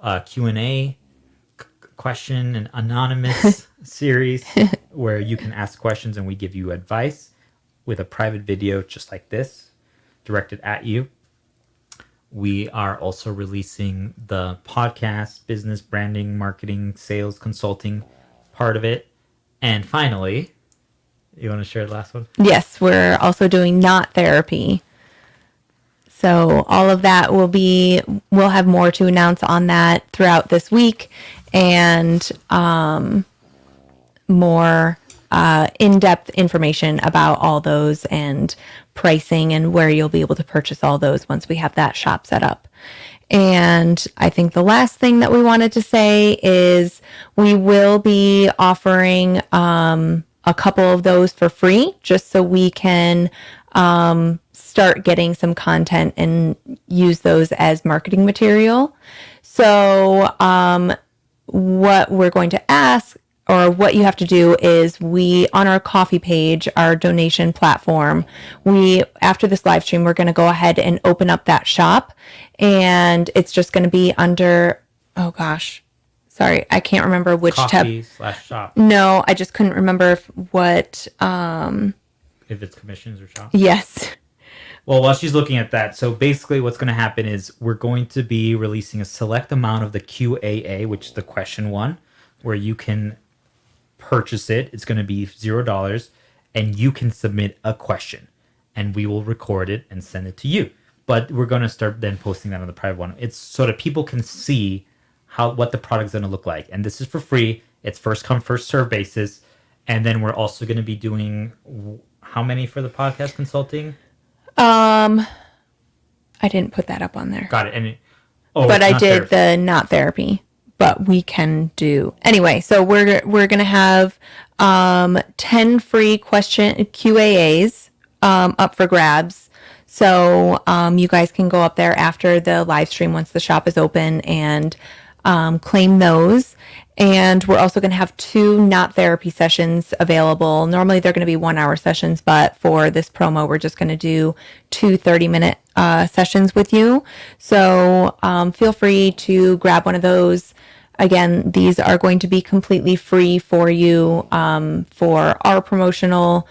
A Q&A, question and anonymous series where you can ask questions and we give you advice, with a private video just like this directed at you. We are also releasing the podcast, business, branding, marketing, sales, consulting part of it. And finally, you want to share the last one? Yes, we're also doing Not Therapy. So all of that we'll have more to announce on that throughout this week, and more in-depth information about all those, and pricing, and where you'll be able to purchase all those once we have that shop set up. And I think the last thing that we wanted to say is we will be offering a couple of those for free, just so we can start getting some content and use those as marketing material. So what we're going to ask, or what you have to do, is on our Ko-fi page, our donation platform, after this live stream, we're going to go ahead and open up that shop, and it's just going to be under, oh gosh, sorry, I can't remember which tab. Coffee/shop. No, I just couldn't remember what. If it's commissions or shop. Yes. Well, while she's looking at that, so basically what's going to happen is we're going to be releasing a select amount of the QAA, which is the question one, where you can purchase it. It's going to be $0, and you can submit a question, and we will record it and send it to you. But we're going to start then posting that on the private one. It's so that people can see what the product's going to look like. And this is for free. It's first come, first serve basis. And then we're also going to be doing, how many for the podcast consulting? I didn't put that up on there. Got it. But I did the Not Therapy. But we can do anyway. So we're gonna have 10 free question QAAs up for grabs. So you guys can go up there after the live stream once the shop is open and claim those. And we're also going to have 2 not therapy sessions available. Normally they're going to be 1-hour sessions, but for this promo, we're just going to do 2 30-minute sessions with you. So feel free to grab one of those. Again, these are going to be completely free for you for our promotional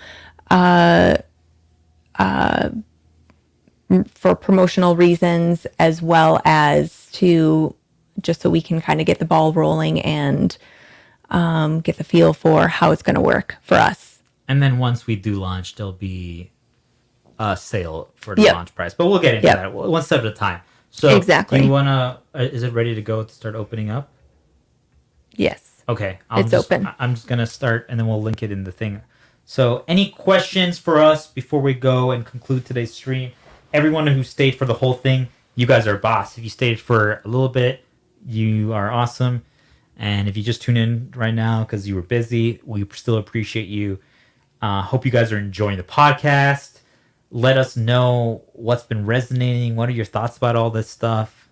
reasons, as well as to just so we can kind of get the ball rolling and get the feel for how it's going to work for us. And then once we do launch, there'll be a sale for the launch price. But we'll get into that one step at a time. So exactly. You want to, is it ready to go to start opening up? Yes. Okay. It's open. I'm just going to start and then we'll link it in the thing. So any questions for us before we go and conclude today's stream? Everyone who stayed for the whole thing, you guys are boss. If you stayed for a little bit, you are awesome. And if you just tune in right now because you were busy, we still appreciate you. Hope you guys are enjoying the podcast. Let us know what's been resonating. What are your thoughts about all this stuff?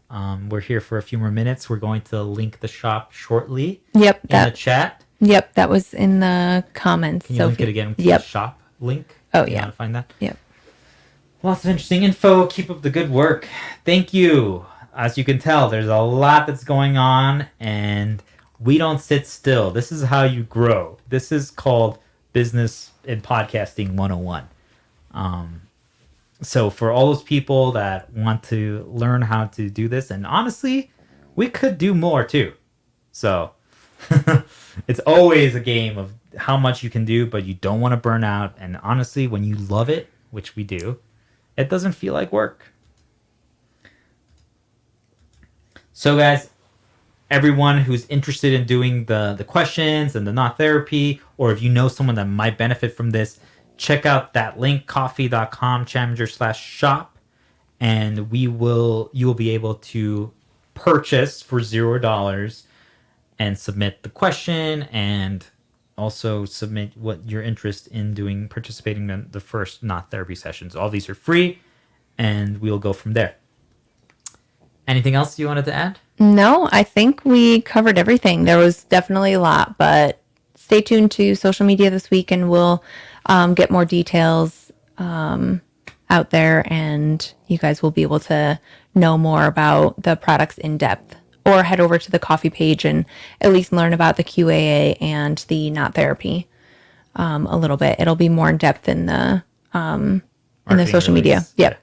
We're here for a few more minutes. We're going to link the shop shortly. Yep. In the chat. Yep, that was in the comments. Can you link it again? Yep. The shop link. Oh, you yeah. want to find that? Yep. Lots of interesting info. Keep up the good work. Thank you. As you can tell, there's a lot that's going on, and we don't sit still. This is how you grow. This is called Business and Podcasting 101. So for all those people that want to learn how to do this, and honestly, we could do more too. So it's always a game of how much you can do, but you don't want to burn out. And honestly, when you love it, which we do, it doesn't feel like work. So guys, everyone who's interested in doing the questions and the not therapy, or if you know someone that might benefit from this, check out that link, coffee.com, Chaminger/shop, and you will be able to purchase for $0 and submit the question and also submit what your interest in doing, participating in the first not therapy sessions. All these are free, and we'll go from there. Anything else you wanted to add? No, I think we covered everything. There was definitely a lot, but stay tuned to social media this week and we'll get more details out there, and you guys will be able to know more about the products in depth, or head over to the coffee page and at least learn about the QAA and the not therapy a little bit. It'll be more in depth in the social media. Yep.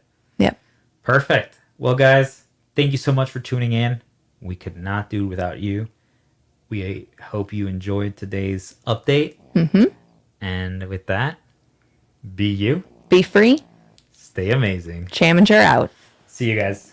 Perfect. Well, guys, thank you so much for tuning in. We could not do it without you. We hope you enjoyed today's update. Mm-hmm. And with that, be you. Be free. Stay amazing. Chaminger out. See you guys.